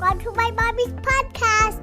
Welcome to my mommy's podcast.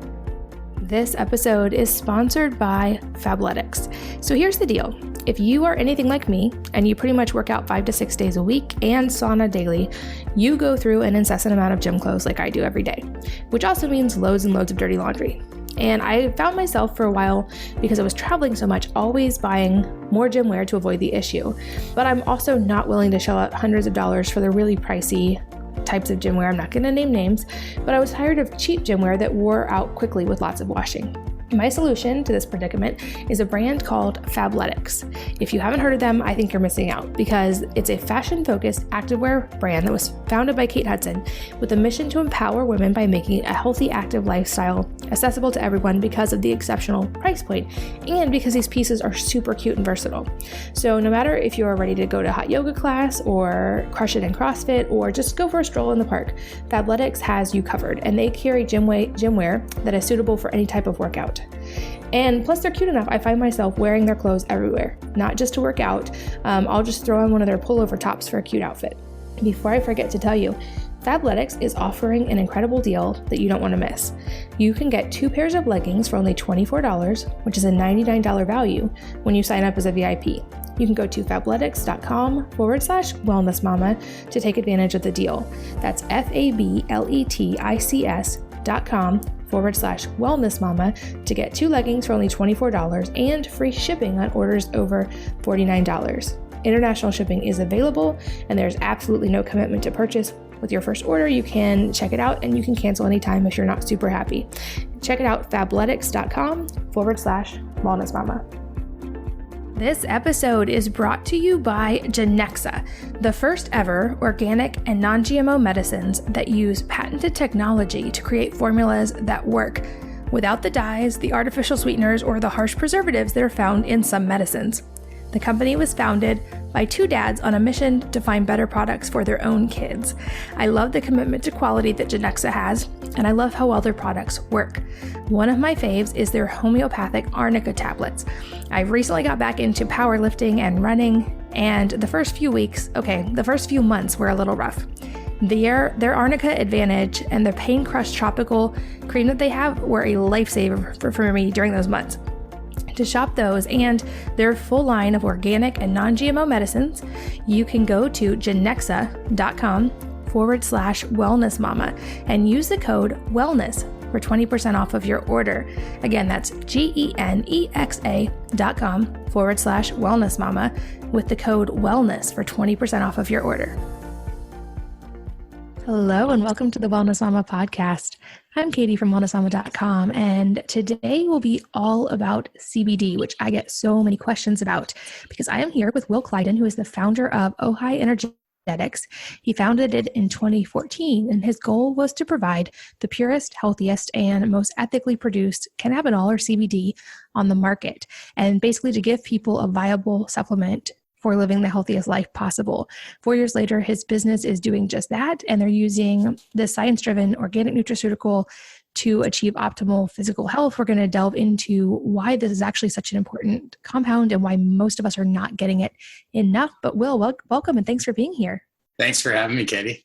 This episode is sponsored by Fabletics. So here's the deal. If you are anything like me and you pretty much work out 5 to 6 days a week and sauna daily, you go through an incessant amount of gym clothes like I do every day, which also means loads and loads of dirty laundry. And I found myself for a while, because I was traveling so much, always buying more gym wear to avoid the issue. But I'm also not willing to shell out hundreds of dollars for the really pricey types of gym wear. I'm not going to name names, but I was tired of cheap gym wear that wore out quickly with lots of washing. My solution to this predicament is a brand called Fabletics. If you haven't heard of them, I think you're missing out, because it's a fashion-focused activewear brand that was founded by Kate Hudson with a mission to empower women by making a healthy, active lifestyle accessible to everyone because of the exceptional price point and because these pieces are super cute and versatile. So no matter if you're ready to go to a hot yoga class or crush it in CrossFit or just go for a stroll in the park, Fabletics has you covered, and they carry gym wear that is suitable for any type of workout. And plus they're cute enough, I find myself wearing their clothes everywhere, not just to work out. I'll just throw on one of their pullover tops for a cute outfit. Before I forget to tell you, Fabletics is offering an incredible deal that you don't want to miss. You can get 2 pairs of leggings for only $24, which is a $99 value when you sign up as a VIP. You can go to fabletics.com/wellnessmama to take advantage of the deal. That's fabletics.com/wellnessmama to get 2 leggings for only $24 and free shipping on orders over $49. International shipping is available, and there's absolutely no commitment to purchase. With your first order, you can check it out and you can cancel anytime if you're not super happy. Check it out, fabletics.com/wellnessmama. This episode is brought to you by Genexa, the first ever organic and non-GMO medicines that use patented technology to create formulas that work without the dyes, the artificial sweeteners, or the harsh preservatives that are found in some medicines. The company was founded by 2 dads on a mission to find better products for their own kids. I love the commitment to quality that Genexa has, and I love how well their products work. One of my faves is their homeopathic arnica tablets. I recently got back into powerlifting and running, and the first few months were a little rough. Their Arnica Advantage and the Pain Crush Tropical cream that they have were a lifesaver for me during those months. To shop those and their full line of organic and non-GMO medicines, you can go to genexa.com/wellnessmama and use the code wellness for 20% off of your order. Again, that's genexa.com/wellnessmama with the code wellness for 20% off of your order. Hello, and welcome to the Wellness Mama podcast. I'm Katie from wellnessmama.com, and today will be all about CBD, which I get so many questions about because I am here with Will Clyden, who is the founder of Ojai Energetics. He founded it in 2014, and his goal was to provide the purest, healthiest, and most ethically produced cannabinol or CBD on the market, and basically to give people a viable supplement for living the healthiest life possible. 4 years later, his business is doing just that, and they're using this science-driven organic nutraceutical to achieve optimal physical health. We're going to delve into why this is actually such an important compound and why most of us are not getting it enough. But Will, welcome, and thanks for being here. Thanks for having me, Katie.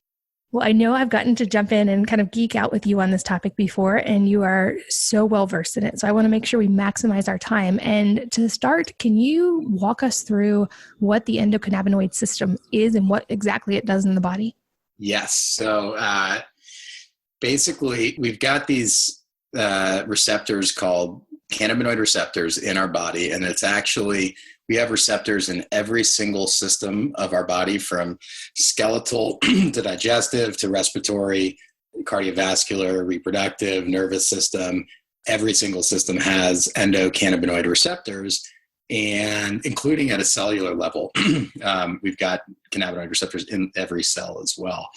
Well, I know I've gotten to jump in and kind of geek out with you on this topic before, and you are so well versed in it. So I want to make sure we maximize our time. And to start, can you walk us through what the endocannabinoid system is and what exactly it does in the body? Yes. So basically, we've got these receptors called cannabinoid receptors in our body, and it's actually we have receptors in every single system of our body, from skeletal to digestive to respiratory, cardiovascular, reproductive, nervous system. Every single system has endocannabinoid receptors, and including at a cellular level. We've got cannabinoid receptors in every cell as well.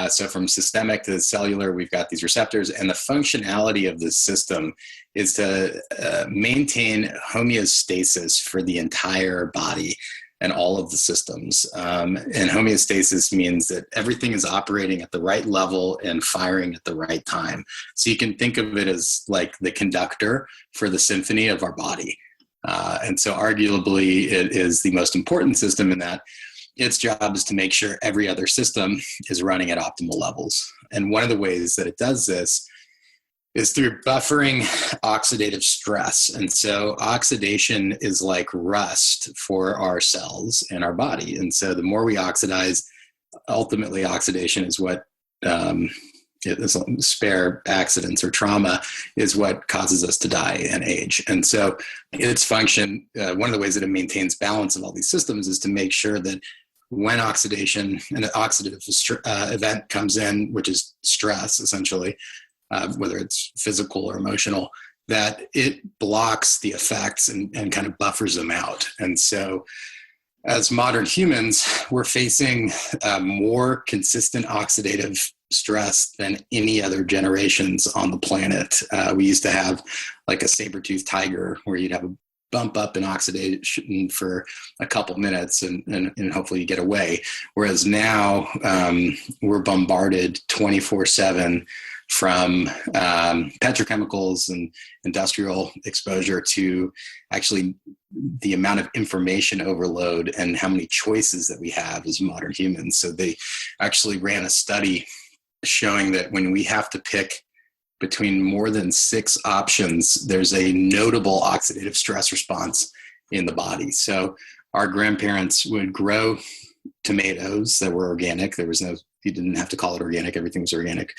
So from systemic to cellular, we've got these receptors, and the functionality of this system is to maintain homeostasis for the entire body and all of the systems. And homeostasis means that everything is operating at the right level and firing at the right time. So you can think of it as like the conductor for the symphony of our body. And so arguably it is the most important system in that. its job is to make sure every other system is running at optimal levels. And one of the ways that it does this is through buffering oxidative stress. And so oxidation is like rust for our cells in our body. And so the more we oxidize, ultimately oxidation is what spare accidents or trauma is what causes us to die and age. And so its function, one of the ways that it maintains balance of all these systems is to make sure that when oxidation, an oxidative event comes in, which is stress essentially, whether it's physical or emotional, that it blocks the effects and kind of buffers them out. And so as modern humans, we're facing more consistent oxidative stress than any other generations on the planet. We used to have like a saber-toothed tiger where you'd have a bump up in oxidation for a couple minutes and hopefully you get away. Whereas now we're bombarded 24/7 from petrochemicals and industrial exposure to actually the amount of information overload and how many choices that we have as modern humans. So they actually ran a study showing that when we have to pick between more than 6 options, there's a notable oxidative stress response in the body. So our grandparents would grow tomatoes that were organic. You didn't have to call it organic. Everything was organic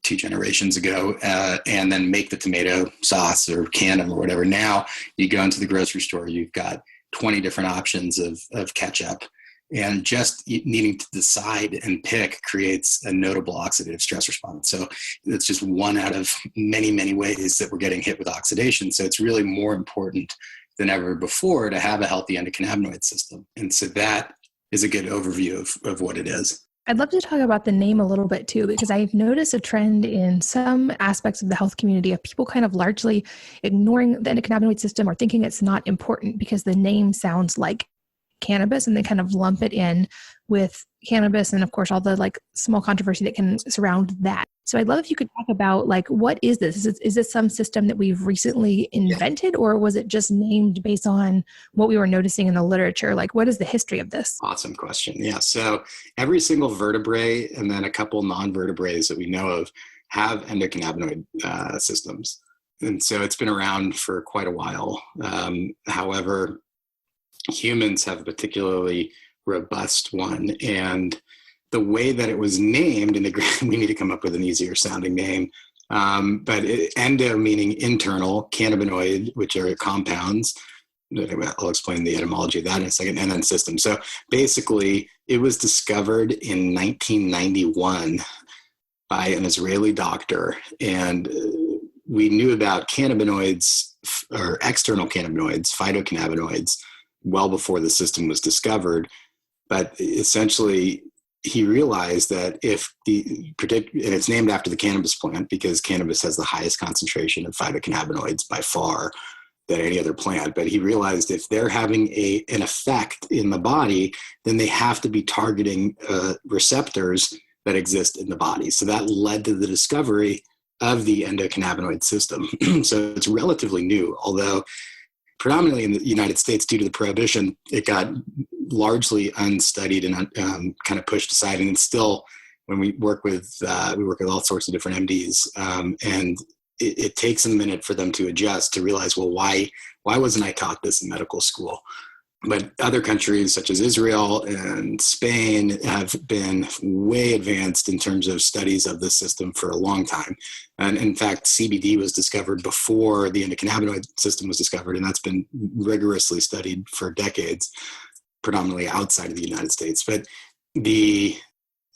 2 generations ago, and then make the tomato sauce or can them or whatever. Now you go into the grocery store, you've got 20 different options of ketchup, and just needing to decide and pick creates a notable oxidative stress response. So it's just one out of many, many ways that we're getting hit with oxidation. So it's really more important than ever before to have a healthy endocannabinoid system. And so that is a good overview of what it is. I'd love to talk about the name a little bit too, because I've noticed a trend in some aspects of the health community of people kind of largely ignoring the endocannabinoid system or thinking it's not important because the name sounds like cannabis, and they kind of lump it in with cannabis and of course all the like small controversy that can surround that. So I'd love if you could talk about like, what is this? Is this some system that we've recently invented, or was it just named based on what we were noticing in the literature? Like, what is the history of this? Awesome question. Yeah. So every single vertebrae and then a couple non-vertebraes that we know of have endocannabinoid systems. And so it's been around for quite a while. However, humans have a particularly robust one, and the way that it was named, and we need to come up with an easier sounding name, but endo meaning internal, cannabinoid, which are compounds. I'll explain the etymology of that in a second, and then system. So basically, it was discovered in 1991 by an Israeli doctor, and we knew about cannabinoids or external cannabinoids, phytocannabinoids, well before the system was discovered. But essentially, he realized that and it's named after the cannabis plant because cannabis has the highest concentration of phytocannabinoids by far than any other plant. But he realized if they're having an effect in the body, then they have to be targeting receptors that exist in the body. So that led to the discovery of the endocannabinoid system. So it's relatively new, although predominantly in the United States, due to the prohibition, it got largely unstudied and kind of pushed aside. And still, when we work with all sorts of different MDs, and it takes a minute for them to adjust to realize, well, why wasn't I taught this in medical school? But other countries such as Israel and Spain have been way advanced in terms of studies of the system for a long time. And in fact, CBD was discovered before the endocannabinoid system was discovered, and that's been rigorously studied for decades, predominantly outside of the United States. But the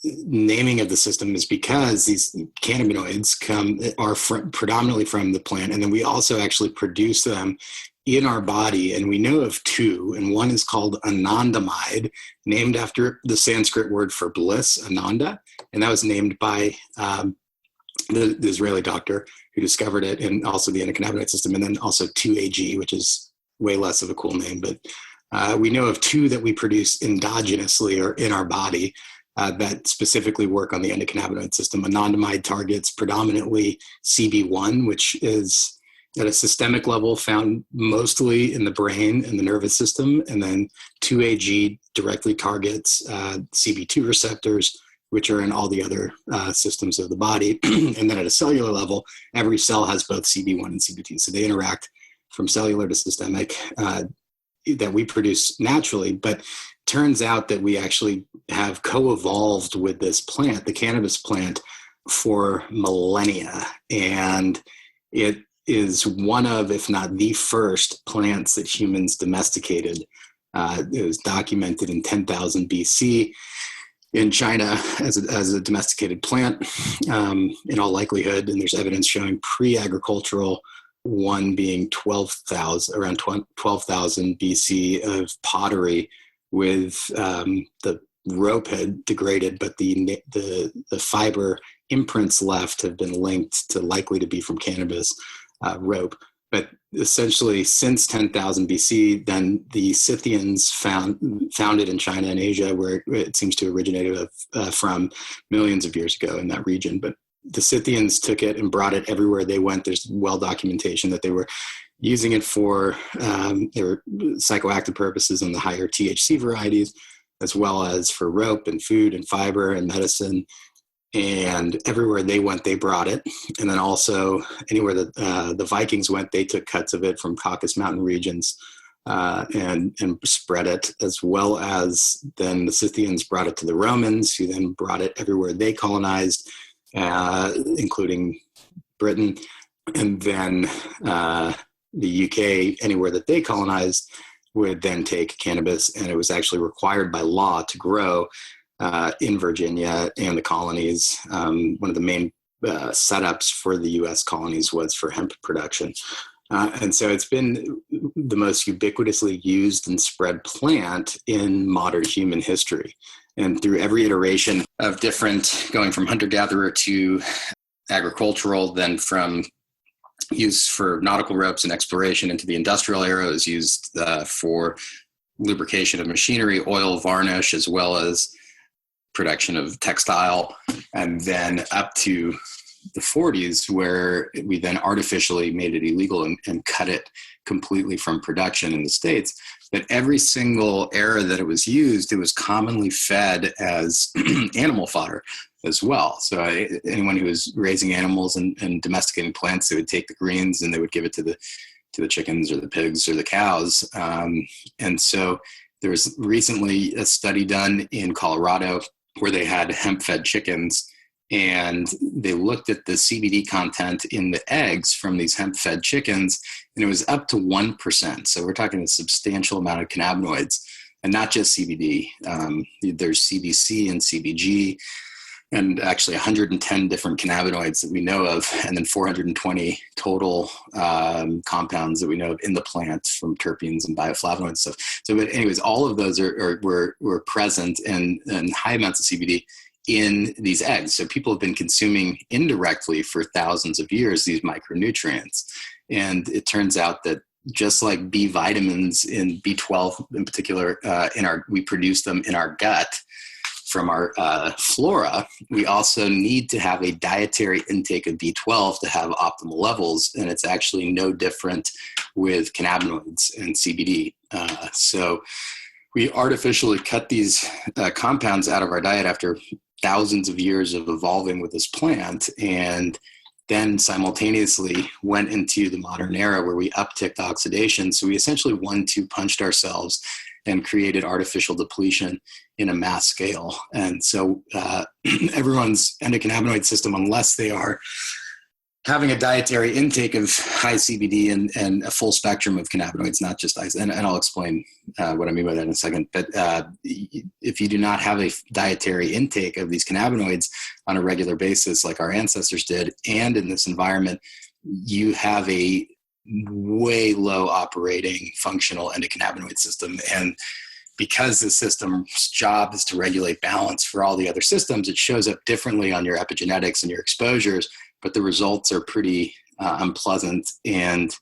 naming of the system is because these cannabinoids are predominantly from the plant, and then we also actually produce them in our body, and we know of 2, and one is called anandamide, named after the Sanskrit word for bliss, ananda, and that was named by the Israeli doctor who discovered it, and also the endocannabinoid system, and then also 2-AG, which is way less of a cool name, but we know of 2 that we produce endogenously or in our body that specifically work on the endocannabinoid system. Anandamide targets predominantly CB1, which is at a systemic level found mostly in the brain and the nervous system, and then 2-AG directly targets CB2 receptors, which are in all the other systems of the body. And then at a cellular level, every cell has both CB1 and CB2. So they interact from cellular to systemic that we produce naturally. But turns out that we actually have co-evolved with this plant, the cannabis plant, for millennia. And it is one of, if not the first plants that humans domesticated. It was documented in 10,000 BC in China as a domesticated plant, in all likelihood. And there's evidence showing pre-agricultural one being around 12,000 BC of pottery with the rope had degraded, but the fiber imprints left have been linked to likely to be from cannabis rope. But essentially, since 10,000 BC, then the Scythians founded in China and Asia, where it seems to originate from millions of years ago in that region. But the Scythians took it and brought it everywhere they went. There's well documentation that they were using it for their psychoactive purposes on the higher THC varieties, as well as for rope and food and fiber and medicine. And everywhere they went, they brought it. And then also anywhere that the Vikings went, they took cuts of it from Caucasus Mountain regions and spread it, as well as then the Scythians brought it to the Romans, who then brought it everywhere they colonized, including Britain. And then the UK, anywhere that they colonized, would then take cannabis. And it was actually required by law to grow in Virginia and the colonies. One of the main setups for the U.S. colonies was for hemp production. And so it's been the most ubiquitously used and spread plant in modern human history. And through every iteration of different, going from hunter-gatherer to agricultural, then from use for nautical ropes and exploration into the industrial era, is used for lubrication of machinery, oil, varnish, as well as production of textile, and then up to the 40s, where we then artificially made it illegal and cut it completely from production in the States. But every single era that it was used, it was commonly fed as animal fodder as well. So anyone who was raising animals and domesticating plants, they would take the greens and they would give it to the chickens or the pigs or the cows. And so there was recently a study done in Colorado where they had hemp-fed chickens, and they looked at the CBD content in the eggs from these hemp-fed chickens, and it was up to 1%. So we're talking a substantial amount of cannabinoids, and not just CBD. There's CBC and CBG, and actually 110 different cannabinoids that we know of, and then 420 total compounds that we know of in the plant, from terpenes and bioflavonoids and stuff. So, but anyways, all of those were present in high amounts of CBD in these eggs. So people have been consuming indirectly for thousands of years these micronutrients. And it turns out that just like B vitamins and B12 in particular, we produce them in our gut from our flora, we also need to have a dietary intake of B12 to have optimal levels. And it's actually no different with cannabinoids and CBD. So we artificially cut these compounds out of our diet after thousands of years of evolving with this plant, and then simultaneously went into the modern era where we upticked oxidation. So we essentially 1-2 punched ourselves and created artificial depletion in a mass scale. And so everyone's endocannabinoid system, unless they are having a dietary intake of high CBD and a full spectrum of cannabinoids, not just ice, and I'll explain what I mean by that in a second. But if you do not have a dietary intake of these cannabinoids on a regular basis, like our ancestors did, and in this environment, you have a way low operating functional endocannabinoid system. And because the system's job is to regulate balance for all the other systems, it shows up differently on your epigenetics and your exposures, but the results are pretty unpleasant. And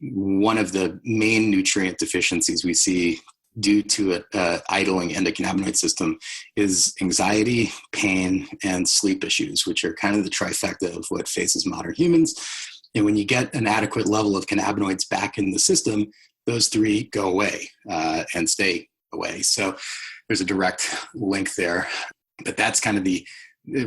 one of the main nutrient deficiencies we see due to an idling endocannabinoid system is anxiety, pain, and sleep issues, which are kind of the trifecta of what faces modern humans. And when you get an adequate level of cannabinoids back in the system, those three go away and stay away. So there's a direct link there. But that's kind of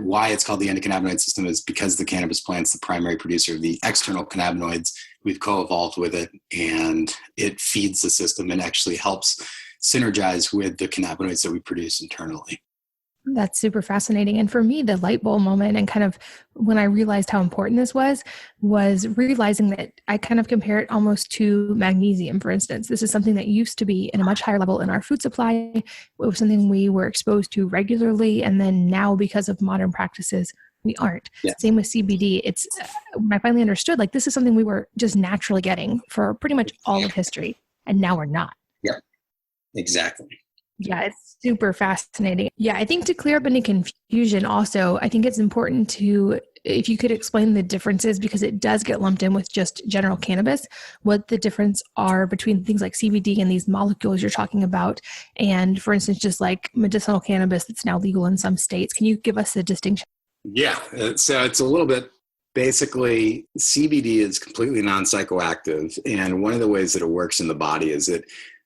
why it's called the endocannabinoid system, is because the cannabis plant's the primary producer of the external cannabinoids. We've co-evolved with it, and it feeds the system and actually helps synergize with the cannabinoids that we produce internally. That's super fascinating. And for me, the light bulb moment and kind of when I realized how important this was realizing that I kind of compare it almost to magnesium, for instance. This is something that used to be in a much higher level in our food supply. It was something we were exposed to regularly. And then now, because of modern practices, we aren't. Yeah. Same with CBD. It's when I finally understood, like, this is something we were just naturally getting for pretty much all of history. And now we're not. Yep, exactly. Yeah, it's super fascinating. Yeah, I think to clear up any confusion also, I think it's important to, if you could explain the differences, because it does get lumped in with just general cannabis, what the difference are between things like CBD and these molecules you're talking about. And for instance, just like medicinal cannabis that's now legal in some states. Can you give us the distinction? Yeah, so it's a little bit, basically CBD is completely non-psychoactive. And one of the ways that it works in the body is it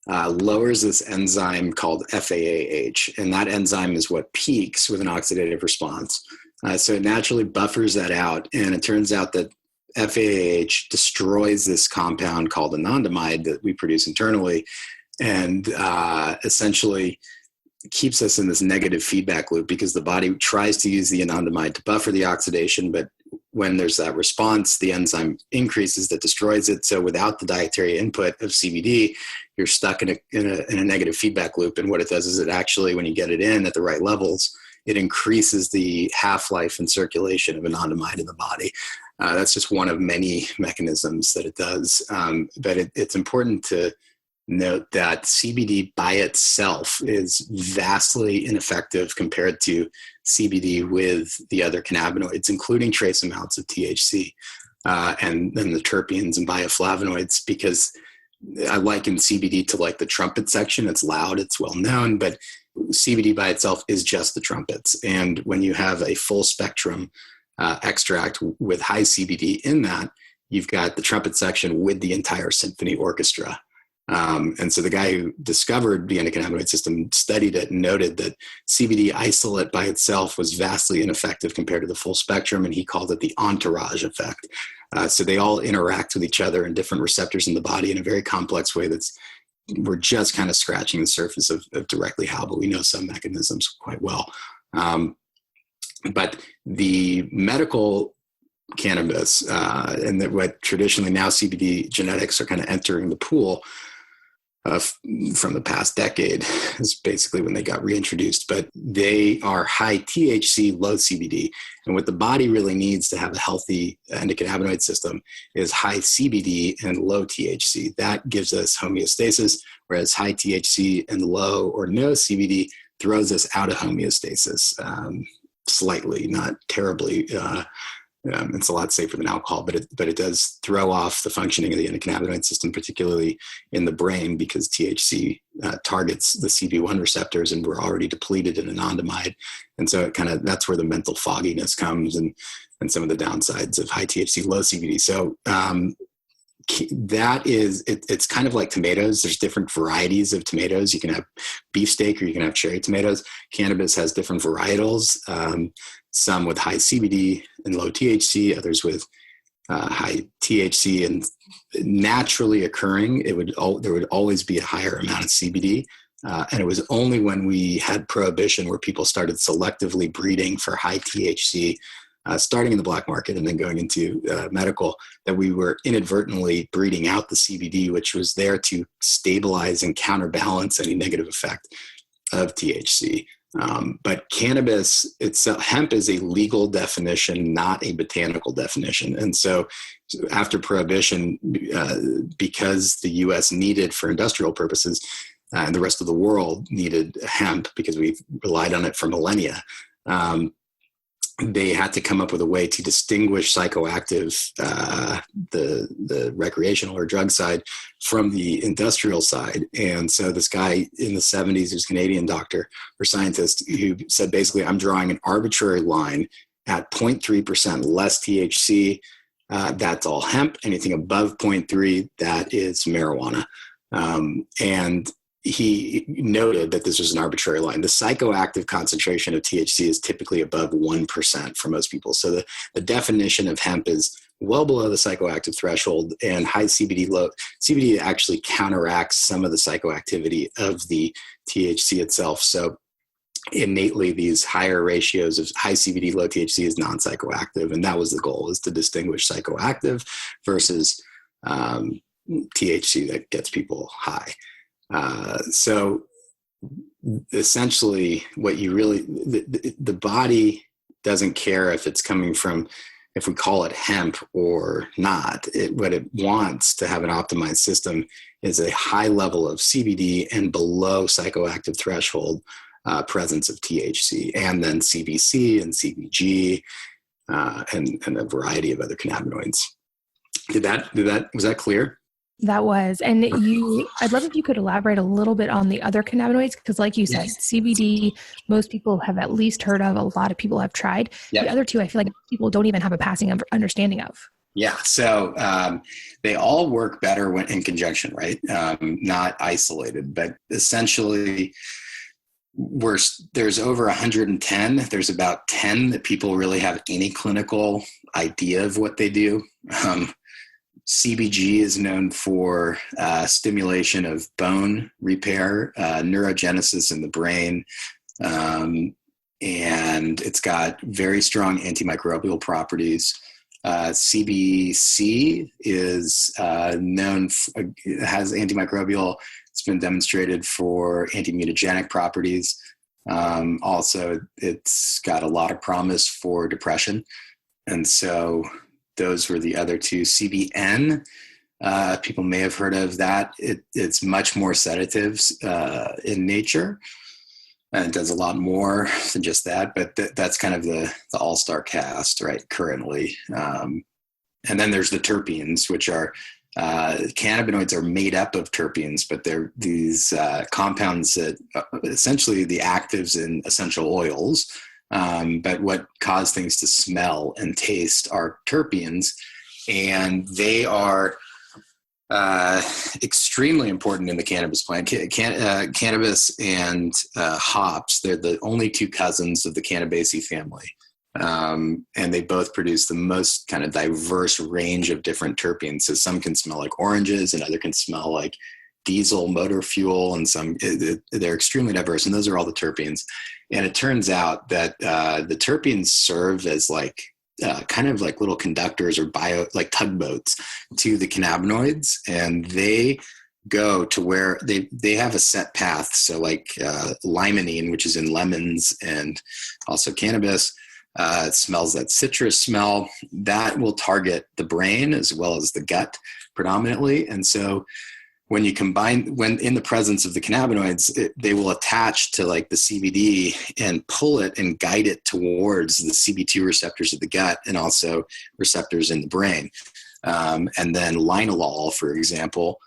lowers this enzyme called FAAH, and that enzyme is what peaks with an oxidative response. So it naturally buffers that out, and it turns out that FAAH destroys this compound called anandamide that we produce internally, and essentially keeps us in this negative feedback loop, because the body tries to use the anandamide to buffer the oxidation, but when there's that response, the enzyme increases that destroys it. So without the dietary input of CBD, you're stuck in a negative feedback loop. And what it does is it actually, when you get it in at the right levels, it increases the half-life and circulation of anandamide in the body. That's just one of many mechanisms that it does. But it's important to note that CBD by itself is vastly ineffective compared to CBD with the other cannabinoids, including trace amounts of THC and then the terpenes and bioflavonoids, because I liken CBD to like the trumpet section. It's loud, it's well known, but CBD by itself is just the trumpets. And when you have a full spectrum extract with high CBD in that, you've got the trumpet section with the entire symphony orchestra. And so the guy who discovered the endocannabinoid system studied it and noted that CBD isolate by itself was vastly ineffective compared to the full spectrum, and he called it the entourage effect. So they all interact with each other in different receptors in the body in a very complex way we're just kind of scratching the surface of directly how, but we know some mechanisms quite well. But the medical cannabis and that what traditionally now CBD genetics are kind of entering the pool from the past decade is basically when they got reintroduced, but they are high THC, low CBD. And what the body really needs to have a healthy endocannabinoid system is high CBD and low THC. That gives us homeostasis, whereas high THC and low or no CBD throws us out of homeostasis slightly, not terribly. It's a lot safer than alcohol, but it does throw off the functioning of the endocannabinoid system, particularly in the brain, because THC targets the CB1 receptors, and we're already depleted in anandamide. And so that's where the mental fogginess comes and some of the downsides of high THC, low CBD. So it's kind of like tomatoes. There's different varieties of tomatoes. You can have beefsteak or you can have cherry tomatoes. Cannabis has different varietals. Some with high CBD and low THC, others with high THC and naturally occurring. There would always be a higher amount of CBD. And it was only when we had prohibition where people started selectively breeding for high THC, starting in the black market and then going into medical, that we were inadvertently breeding out the CBD, which was there to stabilize and counterbalance any negative effect of THC. But cannabis itself, hemp is a legal definition, not a botanical definition. And so after prohibition, because the US needed for industrial purposes and the rest of the world needed hemp because we relied on it for millennia, they had to come up with a way to distinguish psychoactive, the recreational or drug side from the industrial side. And so this guy in the 70s, who's a Canadian doctor or scientist, who said, basically, I'm drawing an arbitrary line at 0.3% less THC that's all hemp. Anything above 0.3, that is marijuana. And he noted that this was an arbitrary line. The psychoactive concentration of THC is typically above 1% for most people. So the definition of hemp is well below the psychoactive threshold, and high CBD, low CBD actually counteracts some of the psychoactivity of the THC itself. So innately, these higher ratios of high CBD, low THC is non-psychoactive. And that was the goal, is to distinguish psychoactive versus THC that gets people high. So essentially what you really, the body doesn't care if it's coming from, if we call it hemp or not. What it wants to have an optimized system is a high level of CBD and below psychoactive threshold presence of THC, and then CBC and CBG and a variety of other cannabinoids. Was that clear? That was. And I'd love if you could elaborate a little bit on the other cannabinoids, because like you said, yes. CBD, most people have at least heard of, a lot of people have tried. Yep. The other two, I feel like people don't even have a passing understanding of. Yeah. So they all work better when in conjunction, right? Not isolated, but essentially there's over 110. There's about 10 that people really have any clinical idea of what they do. CBG is known for stimulation of bone repair, neurogenesis in the brain, and it's got very strong antimicrobial properties. CBC is known, has antimicrobial, it's been demonstrated for anti-mutagenic properties. Also, it's got a lot of promise for depression. And so those were the other two. CBN, people may have heard of that. It's much more sedatives in nature, and it does a lot more than just that. But that's kind of the all-star cast, right, currently. And then there's the terpenes, which are cannabinoids are made up of terpenes, but they're these compounds that essentially the actives in essential oils. But what cause things to smell and taste are terpenes, and they are extremely important in the cannabis plant. Cannabis and hops, they're the only two cousins of the Cannabaceae family. And they both produce the most kind of diverse range of different terpenes. So some can smell like oranges, and other can smell like diesel motor fuel, and some they're extremely diverse. And those are all the terpenes. And it turns out that the terpenes serve as like kind of like little conductors or like tugboats to the cannabinoids, and they go to where they have a set path. So like limonene, which is in lemons and also cannabis, it smells that citrus smell, that will target the brain as well as the gut predominantly. And so when you combine, when in the presence of the cannabinoids, they will attach to like the CBD and pull it and guide it towards the CB2 receptors of the gut and also receptors in the brain. And then linalool, for example,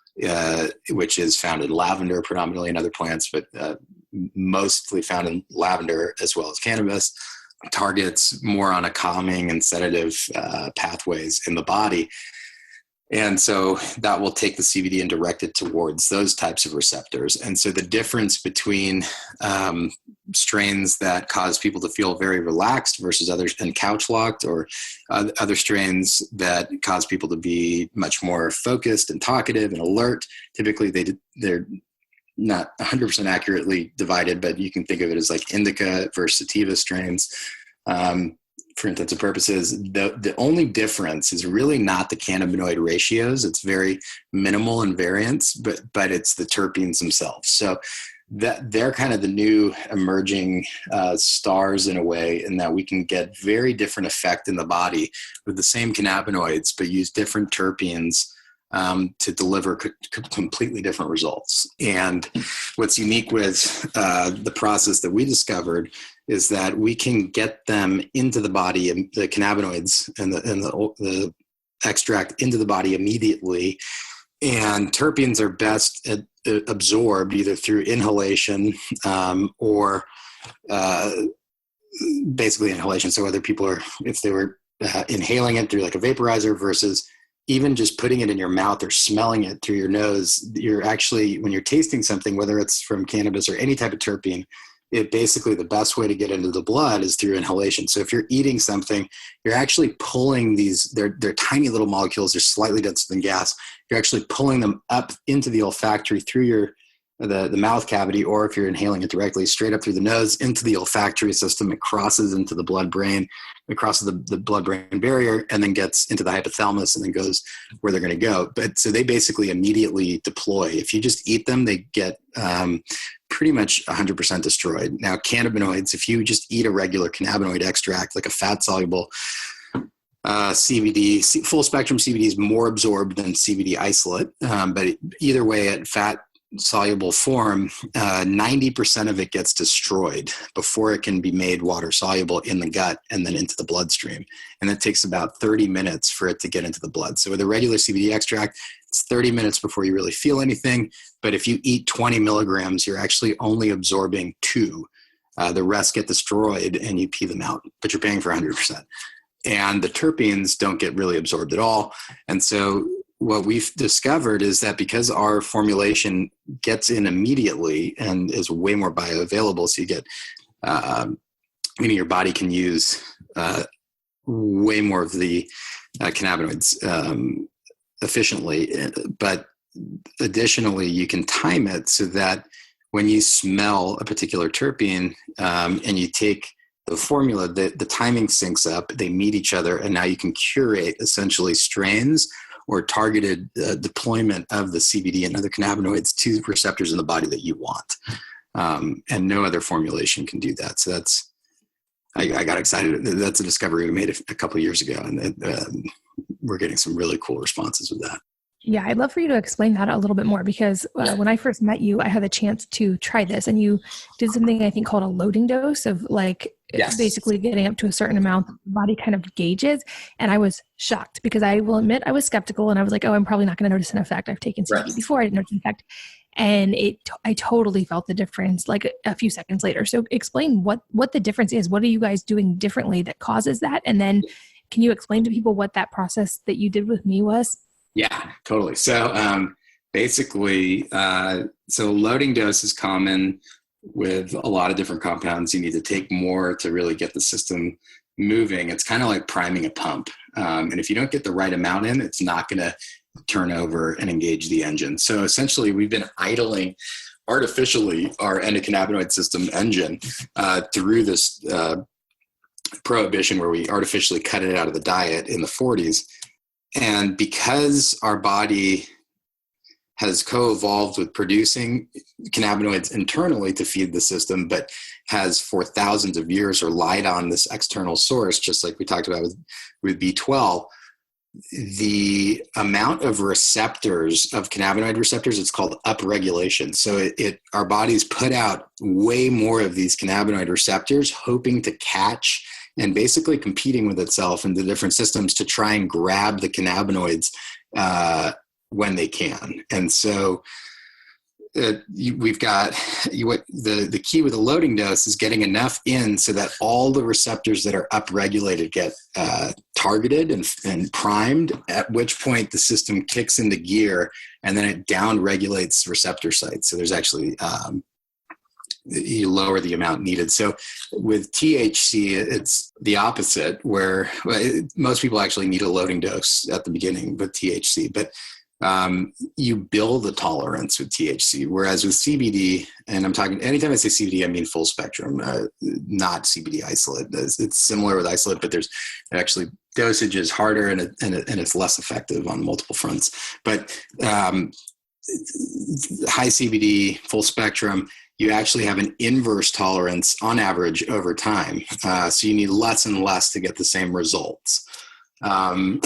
which is found in lavender predominantly, in other plants, but mostly found in lavender as well as cannabis, targets more on a calming and sedative pathways in the body. And so that will take the CBD and direct it towards those types of receptors. And so the difference between strains that cause people to feel very relaxed versus others and couch locked, or other strains that cause people to be much more focused and talkative and alert, typically they're not 100% accurately divided, but you can think of it as like indica versus sativa strains. For intents and purposes, the only difference is really not the cannabinoid ratios. It's very minimal in variance, but it's the terpenes themselves. So that they're kind of the new emerging stars in a way, in that we can get very different effect in the body with the same cannabinoids, but use different terpenes to deliver completely different results. And what's unique with the process that we discovered is that we can get them into the body, the cannabinoids and the extract into the body immediately. And terpenes are best absorbed either through inhalation or basically inhalation. So other people if they were inhaling it through like a vaporizer versus even just putting it in your mouth or smelling it through your nose. You're actually, when you're tasting something, whether it's from cannabis or any type of terpene, it basically, the best way to get into the blood is through inhalation. So if you're eating something, you're actually pulling these, they're tiny little molecules, they're slightly denser than gas. You're actually pulling them up into the olfactory through the mouth cavity, or if you're inhaling it directly, straight up through the nose into the olfactory system. It crosses into the blood-brain, it crosses the blood-brain barrier, and then gets into the hypothalamus and then goes where they're going to go. But so they basically immediately deploy. If you just eat them, they get pretty much 100% destroyed. Now, cannabinoids, if you just eat a regular cannabinoid extract, like a fat-soluble CBD, full spectrum CBD is more absorbed than CBD isolate. But either way, at fat soluble form, 90% of it gets destroyed before it can be made water soluble in the gut and then into the bloodstream. And it takes about 30 minutes for it to get into the blood. So with a regular CBD extract, it's 30 minutes before you really feel anything. But if you eat 20 milligrams, you're actually only absorbing 2. The rest get destroyed and you pee them out, but you're paying for 100%. And the terpenes don't get really absorbed at all. And so what we've discovered is that because our formulation gets in immediately and is way more bioavailable, so you get, meaning your body can use way more of the cannabinoids efficiently, but additionally, you can time it so that when you smell a particular terpene and you take the formula, the timing syncs up, they meet each other, and now you can curate essentially strains or targeted deployment of the CBD and other cannabinoids to receptors in the body that you want. And no other formulation can do that. So that's, I got excited. That's a discovery we made a couple of years ago, and we're getting some really cool responses with that. Yeah, I'd love for you to explain that a little bit more, because when I first met you, I had the chance to try this, and you did something I think called a loading dose of basically getting up to a certain amount the body kind of gauges. And I was shocked, because I will admit I was skeptical, and I was like, oh, I'm probably not going to notice an effect. I've taken CBD before, I didn't notice an effect. And I totally felt the difference like a few seconds later. So explain what the difference is. What are you guys doing differently that causes that? And then can you explain to people what that process that you did with me was? Yeah, totally. So basically, so loading dose is common with a lot of different compounds. You need to take more to really get the system moving. It's kind of like priming a pump. And if you don't get the right amount in, it's not going to turn over and engage the engine. So essentially, we've been idling artificially our endocannabinoid system engine through this prohibition where we artificially cut it out of the diet in the 40s. And because our body has co-evolved with producing cannabinoids internally to feed the system, but has for thousands of years relied on this external source, just like we talked about with B12, the amount of receptors, of cannabinoid receptors, it's called upregulation. So our bodies put out way more of these cannabinoid receptors, hoping to catch and basically competing with itself in the different systems to try and grab the cannabinoids when they can. And so we've got the key with the loading dose is getting enough in so that all the receptors that are upregulated get targeted and primed, at which point the system kicks into gear, and then it down regulates receptor sites. So there's actually you lower the amount needed. So with THC, it's the opposite, where most people actually need a loading dose at the beginning with THC, but you build a tolerance with THC. Whereas with CBD, and I'm talking, anytime I say CBD, I mean full spectrum, not CBD isolate. It's similar with isolate, but there's actually dosage is harder and it's less effective on multiple fronts. But high CBD, full spectrum, you actually have an inverse tolerance on average over time. So you need less and less to get the same results. And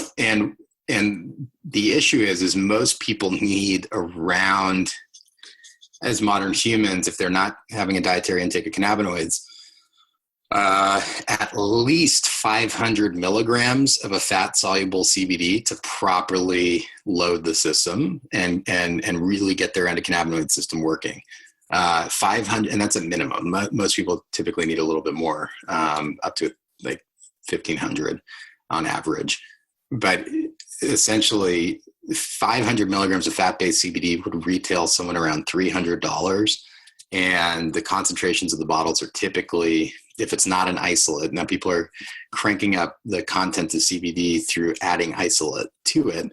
the issue is most people need around, as modern humans, if they're not having a dietary intake of cannabinoids, at least 500 milligrams of a fat-soluble CBD to properly load the system and really get their endocannabinoid system working. 500, and that's a minimum. Most people typically need a little bit more, up to like 1,500. on average. But essentially, 500 milligrams of fat-based CBD would retail someone around $300. And the concentrations of the bottles are typically, if it's not an isolate, now people are cranking up the content of CBD through adding isolate to it,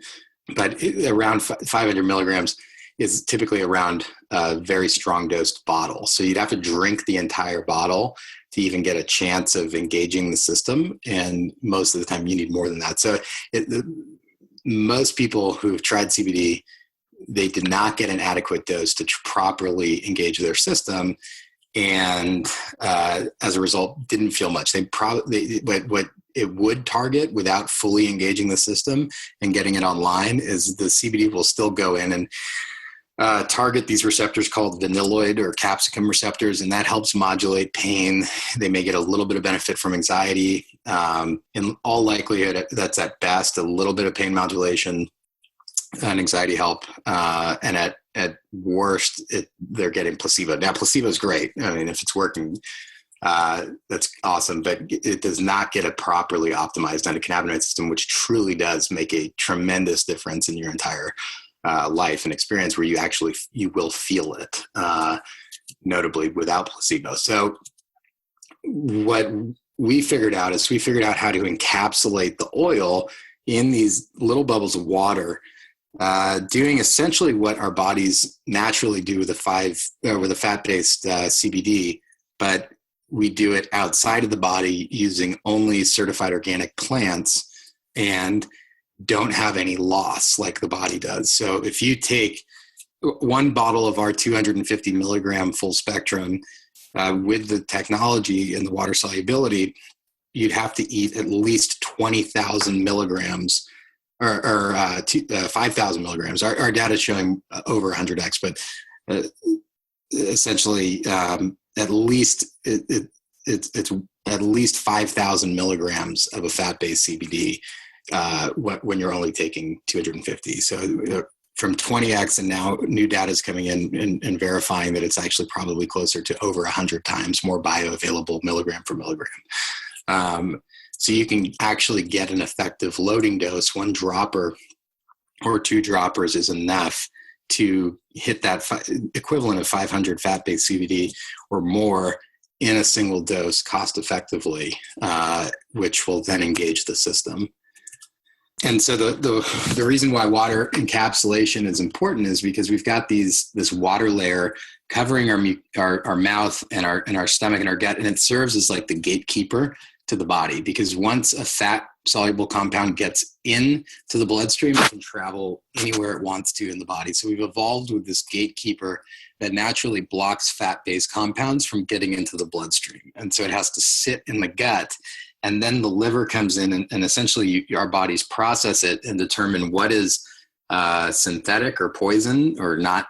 but around 500 milligrams is typically around a very strong dosed bottle. So you'd have to drink the entire bottle to even get a chance of engaging the system. And most of the time you need more than that. So most people who've tried CBD, they did not get an adequate dose to properly engage their system. And as a result, didn't feel much. They probably, what it would target without fully engaging the system and getting it online is the CBD will still go in and target these receptors called vanilloid or capsicum receptors, and that helps modulate pain. They may get a little bit of benefit from anxiety. In all likelihood, that's at best a little bit of pain modulation and anxiety help. And at worst, they're getting placebo. Now, placebo is great. I mean, if it's working, that's awesome, but it does not get a properly optimized endocannabinoid system, which truly does make a tremendous difference in your entire life and experience, where you will feel it, notably without placebo. So what we figured out how to encapsulate the oil in these little bubbles of water, doing essentially what our bodies naturally do with the fat-based CBD, but we do it outside of the body using only certified organic plants and don't have any loss like the body does. So if you take one bottle of our 250 milligram full spectrum with the technology and the water solubility, you'd have to eat at least 20,000 milligrams or 5,000 milligrams. Our data is showing over 100x, but essentially at least it's at least 5,000 milligrams of a fat-based CBD when you're only taking 250. So from 20x, and now new data is coming in and verifying that it's actually probably closer to over 100 times more bioavailable milligram for milligram. So you can actually get an effective loading dose. One dropper or two droppers is enough to hit that equivalent of 500 fat-based CBD or more in a single dose cost effectively, which will then engage the system. And so the reason why water encapsulation is important is because we've got this water layer covering our mouth and our stomach and our gut, and it serves as like the gatekeeper to the body, because once a fat soluble compound gets into the bloodstream, it can travel anywhere it wants to in the body. So we've evolved with this gatekeeper that naturally blocks fat-based compounds from getting into the bloodstream. And so it has to sit in the gut, and then the liver comes in and essentially our bodies process it and determine what is synthetic or poison or not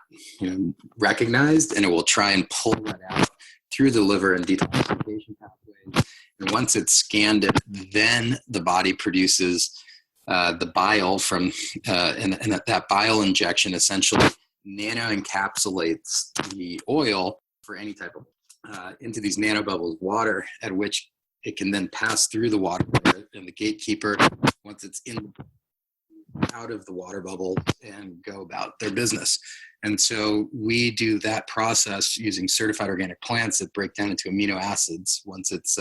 recognized, and it will try and pull that out through the liver and detoxification pathways. And once it's scanned it, then the body produces the bile from, and that bile injection essentially nano-encapsulates the oil for any type of, into these nanobubbles of water, at which it can then pass through the water layer, and the gatekeeper, once it's out of the water bubble, and go about their business. And so we do that process using certified organic plants that break down into amino acids once it's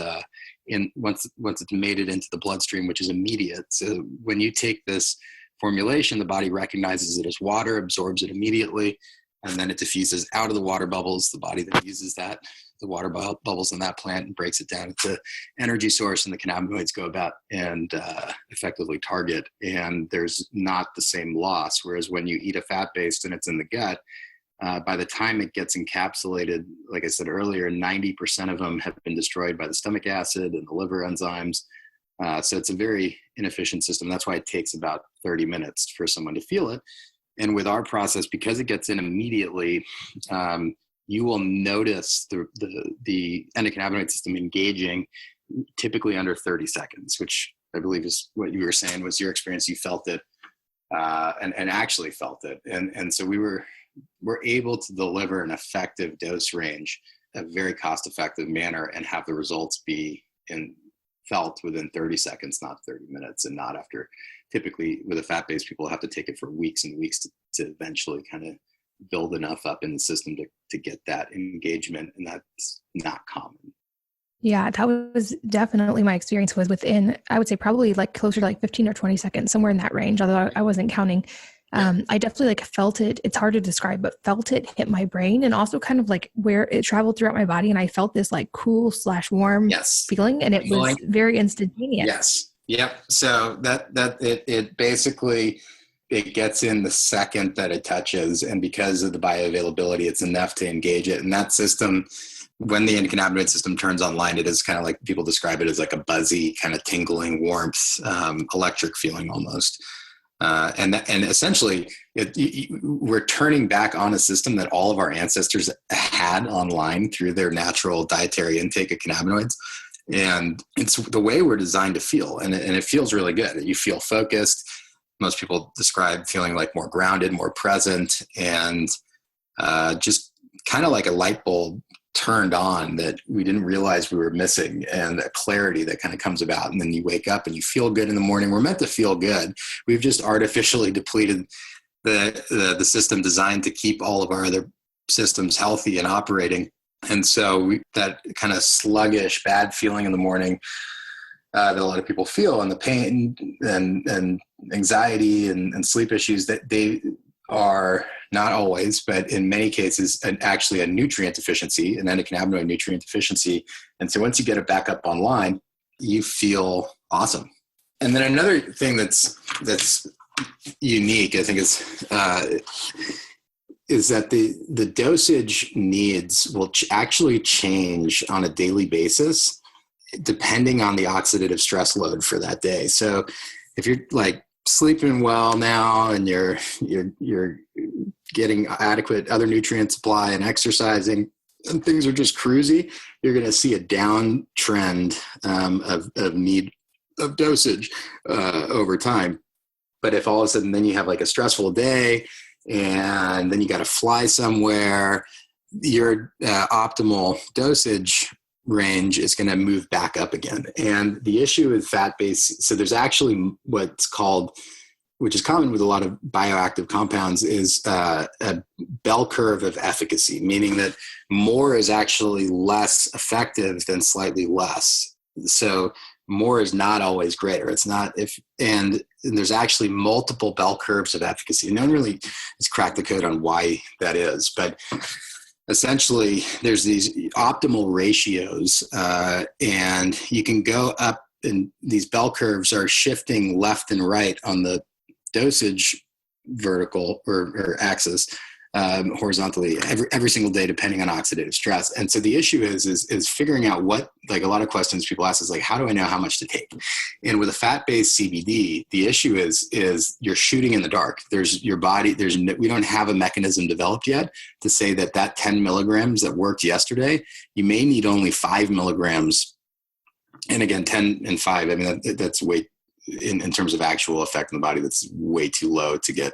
made it into the bloodstream, which is immediate. So when you take this formulation, the body recognizes it as water, absorbs it immediately, and then it diffuses out of the water bubbles. The body then uses the water bubbles in that plant and breaks it down into energy source, and the cannabinoids go about and effectively target. And there's not the same loss. Whereas when you eat a fat-based and it's in the gut, by the time it gets encapsulated, like I said earlier, 90% of them have been destroyed by the stomach acid and the liver enzymes. So it's a very inefficient system. That's why it takes about 30 minutes for someone to feel it. And with our process, because it gets in immediately, you will notice the endocannabinoid system engaging typically under 30 seconds, which I believe is what you were saying was your experience. You felt it and actually felt it. And so we're able to deliver an effective dose range, a very cost-effective manner, and have the results be in felt within 30 seconds, not 30 minutes, and not after. Typically with a fat-based, people have to take it for weeks and weeks to eventually kind of build enough up in the system to get that engagement. And that's not common. Yeah, that was definitely my experience was within, I would say probably like closer to like 15 or 20 seconds, somewhere in that range, although I wasn't counting. I definitely like felt it. It's hard to describe, but felt it hit my brain and also kind of like where it traveled throughout my body. And I felt this like cool / warm feeling, and it was very instantaneous. Yes. Yep. So it basically, it gets in the second that it touches. And because of the bioavailability, it's enough to engage it. And that system, when the endocannabinoid system turns online, it is kind of like, people describe it as like a buzzy kind of tingling warmth, electric feeling almost. And essentially we're turning back on a system that all of our ancestors had online through their natural dietary intake of cannabinoids. And it's the way we're designed to feel. And it feels really good. You feel focused. Most people describe feeling like more grounded, more present, and just kind of like a light bulb turned on that we didn't realize we were missing, and a clarity that kind of comes about. And then you wake up and you feel good in the morning. We're meant to feel good. We've just artificially depleted the system designed to keep all of our other systems healthy and operating. And so that kind of sluggish, bad feeling in the morning that a lot of people feel, and the pain and anxiety and sleep issues, that they are not always, but in many cases, actually a nutrient deficiency, an endocannabinoid nutrient deficiency. And so once you get it back up online, you feel awesome. And then another thing that's unique, I think, is that the dosage needs will actually change on a daily basis depending on the oxidative stress load for that day. So if you're like sleeping well now and you're getting adequate other nutrient supply and exercising and things are just cruisy, you're going to see a downtrend of need of dosage over time. But if all of a sudden then you have like a stressful day and then you got to fly somewhere, your optimal dosage range is going to move back up again. And the issue with fat-based, so there's actually what's called, which is common with a lot of bioactive compounds, is a bell curve of efficacy, meaning that more is actually less effective than slightly less. So more is not always greater. It's not and there's actually multiple bell curves of efficacy. No one really has cracked the code on why that is, but essentially there's these optimal ratios, and you can go up, and these bell curves are shifting left and right on the dosage vertical or axis, horizontally every single day, depending on oxidative stress. And so the issue is figuring out what, like a lot of questions people ask is like, how do I know how much to take? And with a fat-based CBD, the issue is you're shooting in the dark. We don't have a mechanism developed yet to say that 10 milligrams that worked yesterday, you may need only 5 milligrams. And again, 10 and 5, I mean, that's way, in terms of actual effect in the body, that's way too low to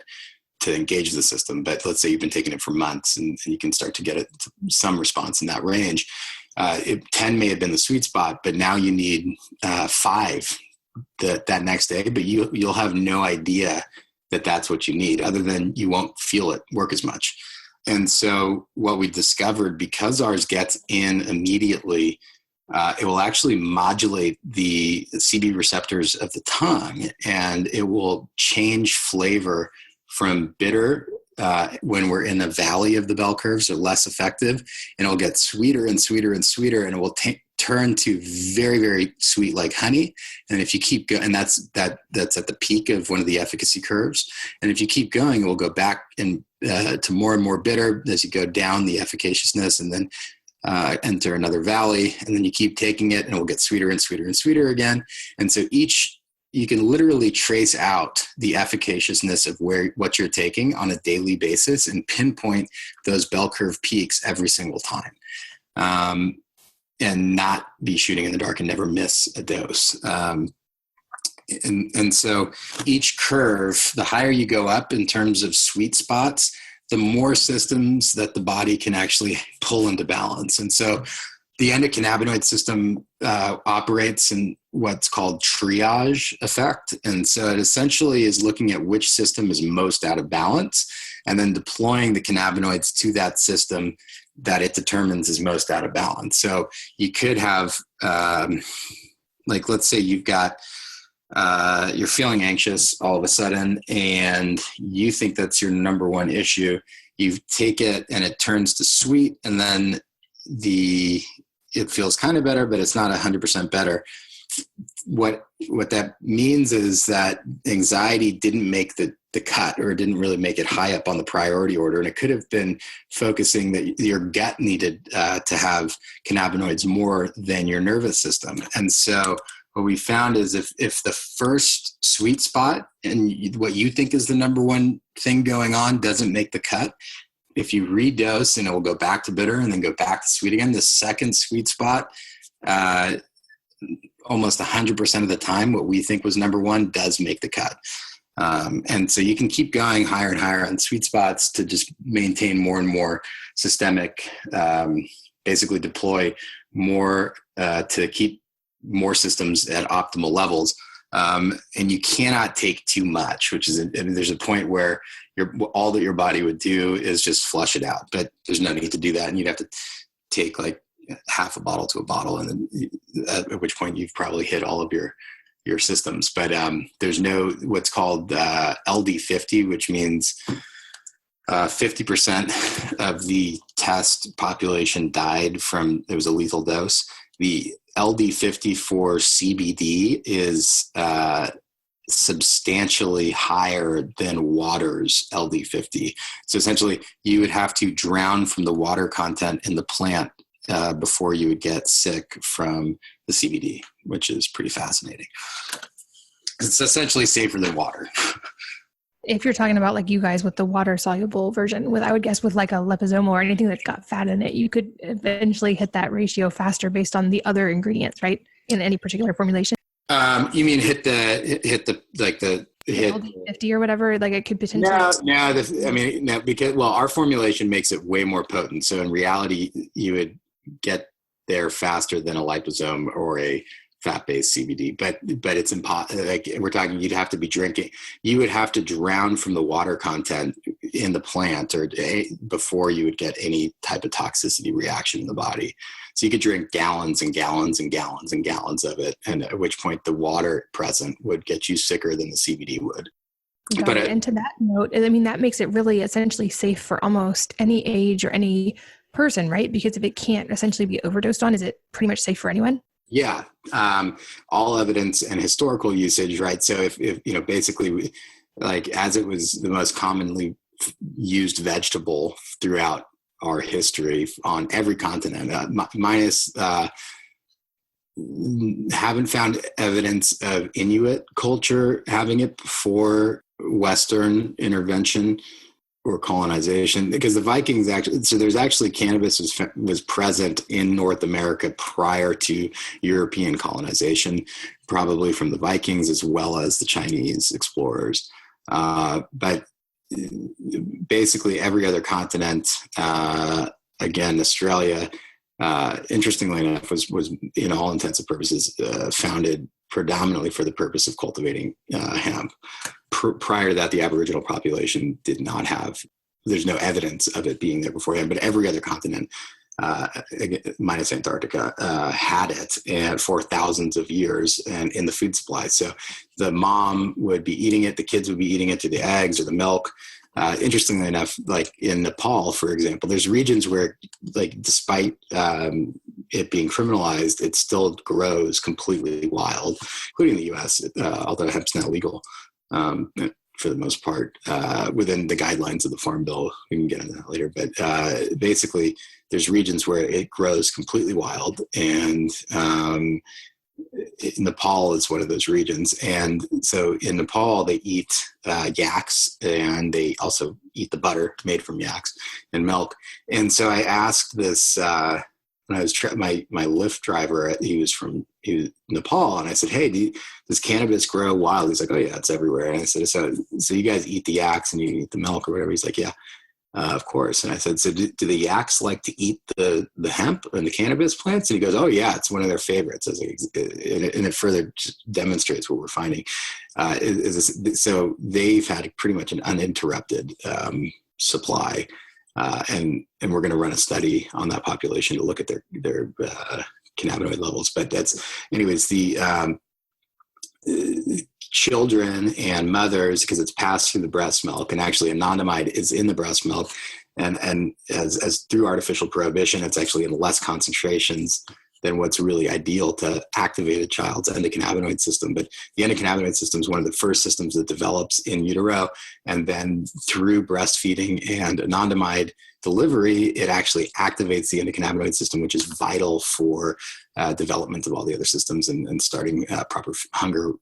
engage the system. But let's say you've been taking it for months and you can start to get some response in that range. 10 may have been the sweet spot, but now you need 5 that next day, but you'll have no idea that that's what you need, other than you won't feel it work as much. And so what we discovered, because ours gets in immediately, it will actually modulate the CB receptors of the tongue, and it will change flavor from bitter when we're in the valley of the bell curves, or less effective, and it'll get sweeter and sweeter and sweeter, and it will turn to very, very sweet, like honey. And if you keep going, and that's at the peak of one of the efficacy curves. And if you keep going, it will go back to more and more bitter as you go down the efficaciousness, and then enter another valley, and then you keep taking it and it will get sweeter and sweeter and sweeter again. And so you can literally trace out the efficaciousness of what you're taking on a daily basis and pinpoint those bell curve peaks every single time, and not be shooting in the dark and never miss a dose. And so each curve, the higher you go up in terms of sweet spots, the more systems that the body can actually pull into balance. And so the endocannabinoid system operates what's called triage effect. And so it essentially is looking at which system is most out of balance and then deploying the cannabinoids to that system that it determines is most out of balance. So you could have, like, let's say you've got, you're feeling anxious all of a sudden and you think that's your number one issue. You take it and it turns to sweet, and then it feels kind of better, but it's not 100% better. What that means is that anxiety didn't make the cut, or didn't really make it high up on the priority order. And it could have been focusing that your gut needed to have cannabinoids more than your nervous system. And so what we found is if the first sweet spot and what you think is the number one thing going on doesn't make the cut, if you redose and it will go back to bitter and then go back to sweet again, the second sweet spot, almost 100% of the time, what we think was number one does make the cut. And so you can keep going higher and higher on sweet spots to just maintain more and more systemic, basically deploy more to keep more systems at optimal levels. And you cannot take too much, which is, there's a point where all that your body would do is just flush it out, but there's no need to do that. And you'd have to take like half a bottle to a bottle. And then at which point you've probably hit all of your systems. But there's no, what's called LD50, which means 50% of the test population died from, it was a lethal dose. The LD50 for CBD is substantially higher than water's LD50. So essentially you would have to drown from the water content in the plant before you would get sick from the CBD, which is pretty fascinating. It's essentially safer than water. If you're talking about like you guys with the water soluble version, I would guess with like a liposomal or anything that's got fat in it, you could eventually hit that ratio faster based on the other ingredients, right? In any particular formulation. You mean hit 50 or whatever, like it could potentially. No, because our formulation makes it way more potent. So in reality, you would get there faster than a liposome or a fat-based CBD, but it's impossible. Like we're talking, you'd have to be drinking. You would have to drown from the water content in the plant or before you would get any type of toxicity reaction in the body. So you could drink gallons and gallons and gallons and gallons of it, and at which point the water present would get you sicker than the CBD would. And to that note, I mean, that makes it really essentially safe for almost any age or any person, right? Because if it can't essentially be overdosed on, is it pretty much safe for anyone? Yeah. All evidence and historical usage, right? So if basically like as it was the most commonly used vegetable throughout our history on every continent, minus haven't found evidence of Inuit culture having it before Western intervention or colonization, because the Vikings there's actually cannabis was present in North America prior to European colonization, probably from the Vikings as well as the Chinese explorers. But basically every other continent, again, Australia, interestingly enough, was in all intents and purposes founded predominantly for the purpose of cultivating hemp. Prior to that, the Aboriginal population did not have, there's no evidence of it being there beforehand, but every other continent, minus Antarctica, had it for thousands of years and in the food supply. So the mom would be eating it, the kids would be eating it through the eggs or the milk. Interestingly enough, like in Nepal, for example, there's regions where, like, despite it being criminalized, it still grows completely wild, including the U.S., although hemp's not legal for the most part within the guidelines of the Farm Bill. We can get into that later. But basically, there's regions where it grows completely wild, and Nepal is one of those regions. And so in Nepal, they eat yaks, and they also eat the butter made from yaks and milk. And so I asked this when I was my Lyft driver, he was Nepal, and I said, "Hey, does cannabis grow wild?" He's like, "Oh yeah, it's everywhere." And I said, "So you guys eat the yaks and you eat the milk or whatever?" He's like, "Yeah." Of course. And I said, so do the yaks like to eat the hemp and the cannabis plants? And he goes, oh yeah, it's one of their favorites. And it further demonstrates what we're finding. So they've had pretty much an uninterrupted supply. And we're going to run a study on that population to look at their cannabinoid levels. But that's, anyways, the children and mothers, because it's passed through the breast milk, and actually anandamide is in the breast milk, and as through artificial prohibition, it's actually in less concentrations than what's really ideal to activate a child's endocannabinoid system. But the endocannabinoid system is one of the first systems that develops in utero, and then through breastfeeding and anandamide delivery, it actually activates the endocannabinoid system, which is vital for development of all the other systems and starting proper hunger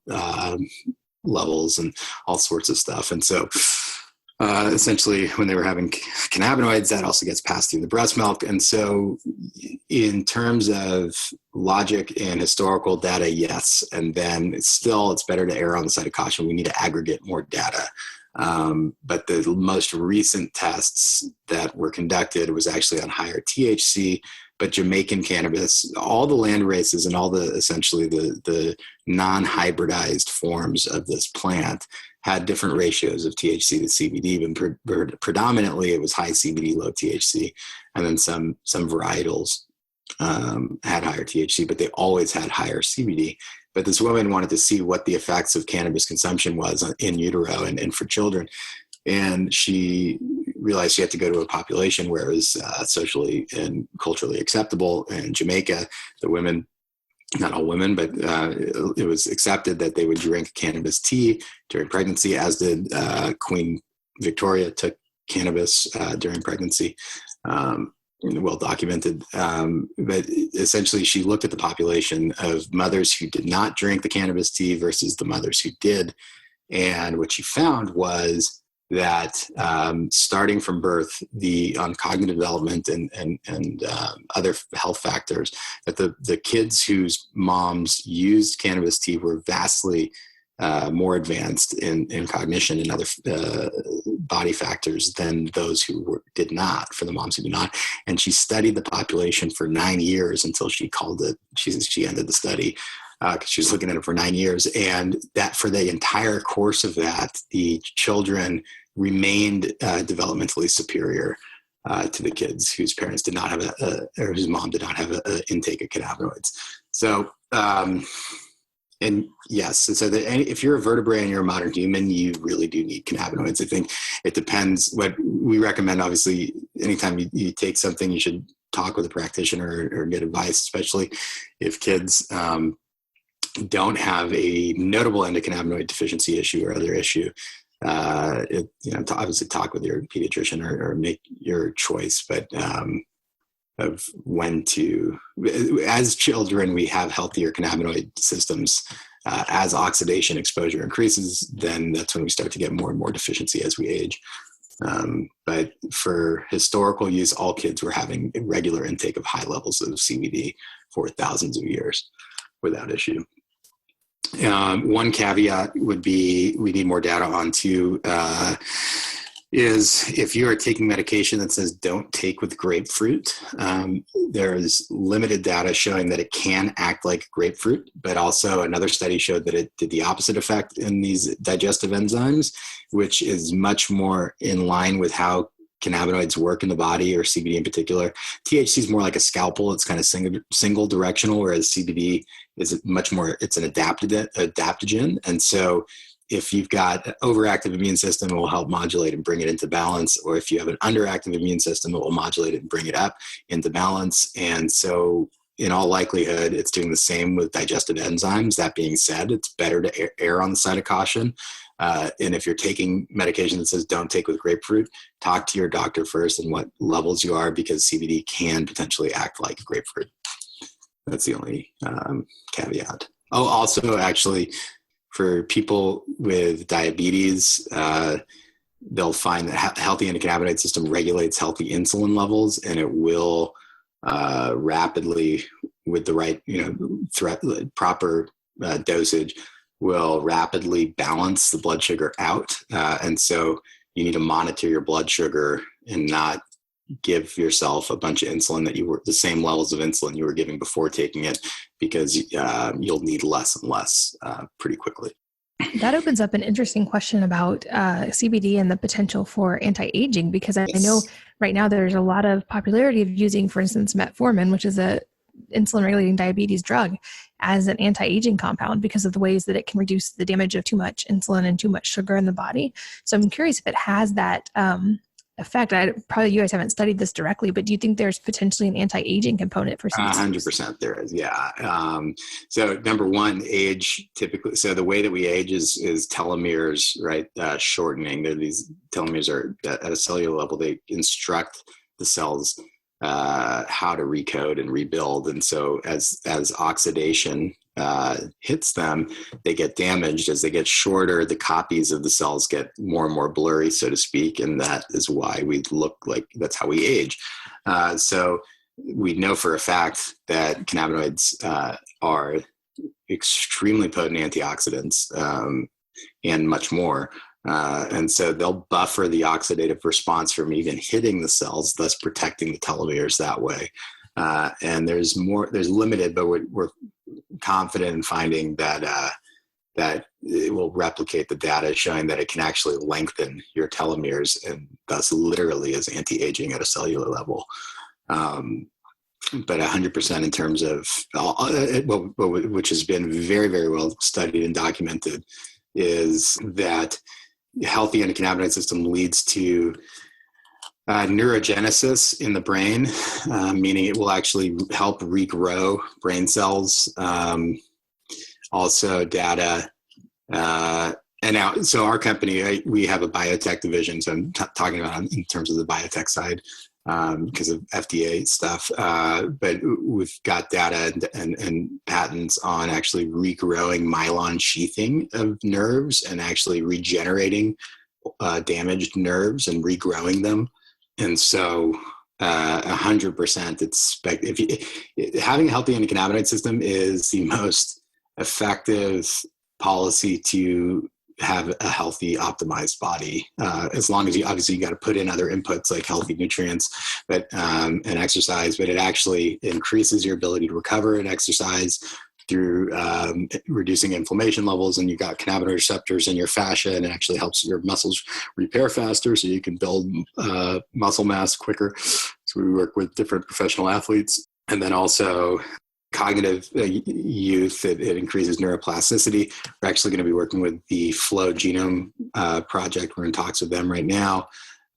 levels and all sorts of stuff. And so essentially when they were having cannabinoids, that also gets passed through the breast milk. And so in terms of logic and historical data, yes. And then still, it's better to err on the side of caution. We need to aggregate more data. But the most recent tests that were conducted was actually on higher THC, but Jamaican cannabis, all the land races and all the essentially the non-hybridized forms of this plant had different ratios of THC to CBD, but predominantly it was high CBD, low THC, and then some varietals had higher THC, but they always had higher CBD. But this woman wanted to see what the effects of cannabis consumption was in utero and for children. And she realized she had to go to a population where it was socially and culturally acceptable. In Jamaica, the women, not all women, but it was accepted that they would drink cannabis tea during pregnancy, as did Queen Victoria took cannabis during pregnancy. Well documented. But essentially she looked at the population of mothers who did not drink the cannabis tea versus the mothers who did. And what she found was that starting from birth, on cognitive development and other health factors, that the kids whose moms used cannabis tea were vastly more advanced in cognition and other body factors than those who did not, for the moms who did not. And she studied the population for 9 years until she called it, she ended the study because she was looking at it for 9 years. And that for the entire course of that, the children remained developmentally superior to the kids whose parents did not have or whose mom did not have an intake of cannabinoids. So, and yes, so that if you're a vertebrate and you're a modern human, you really do need cannabinoids. I think it depends. What we recommend, obviously, anytime you take something, you should talk with a practitioner or get advice, especially if kids don't have a notable endocannabinoid deficiency issue or other issue. Obviously talk with your pediatrician or make your choice, but of when to, as children, we have healthier cannabinoid systems. As oxidation exposure increases, then that's when we start to get more and more deficiency as we age. But for historical use, all kids were having a regular intake of high levels of CBD for thousands of years without issue. One caveat would be we need more data on too, is if you are taking medication that says don't take with grapefruit, there is limited data showing that it can act like grapefruit, but also another study showed that it did the opposite effect in these digestive enzymes, which is much more in line with how cannabinoids work in the body, or CBD in particular. THC is more like a scalpel. It's kind of single directional, whereas CBD is much more, it's an adaptogen. And so if you've got an overactive immune system, it will help modulate and bring it into balance. Or if you have an underactive immune system, it will modulate it and bring it up into balance. And so in all likelihood, it's doing the same with digestive enzymes. That being said, it's better to err on the side of caution. And if you're taking medication that says don't take with grapefruit, talk to your doctor first and what levels you are, because CBD can potentially act like grapefruit. That's the only caveat. Oh, also, actually, for people with diabetes, they'll find that healthy endocannabinoid system regulates healthy insulin levels, and it will rapidly, with the right proper dosage, will rapidly balance the blood sugar out. And so you need to monitor your blood sugar and not give yourself a bunch of insulin that you were the same levels of insulin you were giving before taking it, because you'll need less and less pretty quickly. That opens up an interesting question about CBD and the potential for anti-aging, because I know right now there's a lot of popularity of using, for instance, metformin, which is a insulin-regulating diabetes drug, as an anti-aging compound because of the ways that it can reduce the damage of too much insulin and too much sugar in the body. So I'm curious if it has that effect. Probably you guys haven't studied this directly, but do you think there's potentially an anti-aging component for CBD? 100% there is, yeah. So number one, age typically. So the way that we age is telomeres, right? Shortening. These telomeres are at a cellular level. They instruct the cells how to recode and rebuild. And so as oxidation hits them, they get damaged. As they get shorter, the copies of the cells get more and more blurry, so to speak. And that is why we look like, that's how we age. So we know for a fact that cannabinoids are extremely potent antioxidants and much more. And so they'll buffer the oxidative response from even hitting the cells, thus protecting the telomeres that way. And there's limited, but we're confident in finding that it will replicate the data showing that it can actually lengthen your telomeres, and thus literally is anti-aging at a cellular level. But 100% in terms of, which has been very, very well studied and documented, is that healthy endocannabinoid system leads to neurogenesis in the brain, meaning it will actually help regrow brain cells. Also data, and now, so our company, we have a biotech division. So I'm talking about in terms of the biotech side, because of FDA stuff. But we've got data and patents on actually regrowing myelin sheathing of nerves and actually regenerating damaged nerves and regrowing them. And so 100%, having a healthy endocannabinoid system is the most effective policy to have a healthy, optimized body. As long as you got to put in other inputs like healthy nutrients, but and exercise. But it actually increases your ability to recover and exercise through reducing inflammation levels, and you've got cannabinoid receptors in your fascia, and it actually helps your muscles repair faster, so you can build muscle mass quicker. So we work with different professional athletes, and then also cognitive youth, it increases neuroplasticity. We're actually going to be working with the Flow Genome Project. We're in talks with them right now.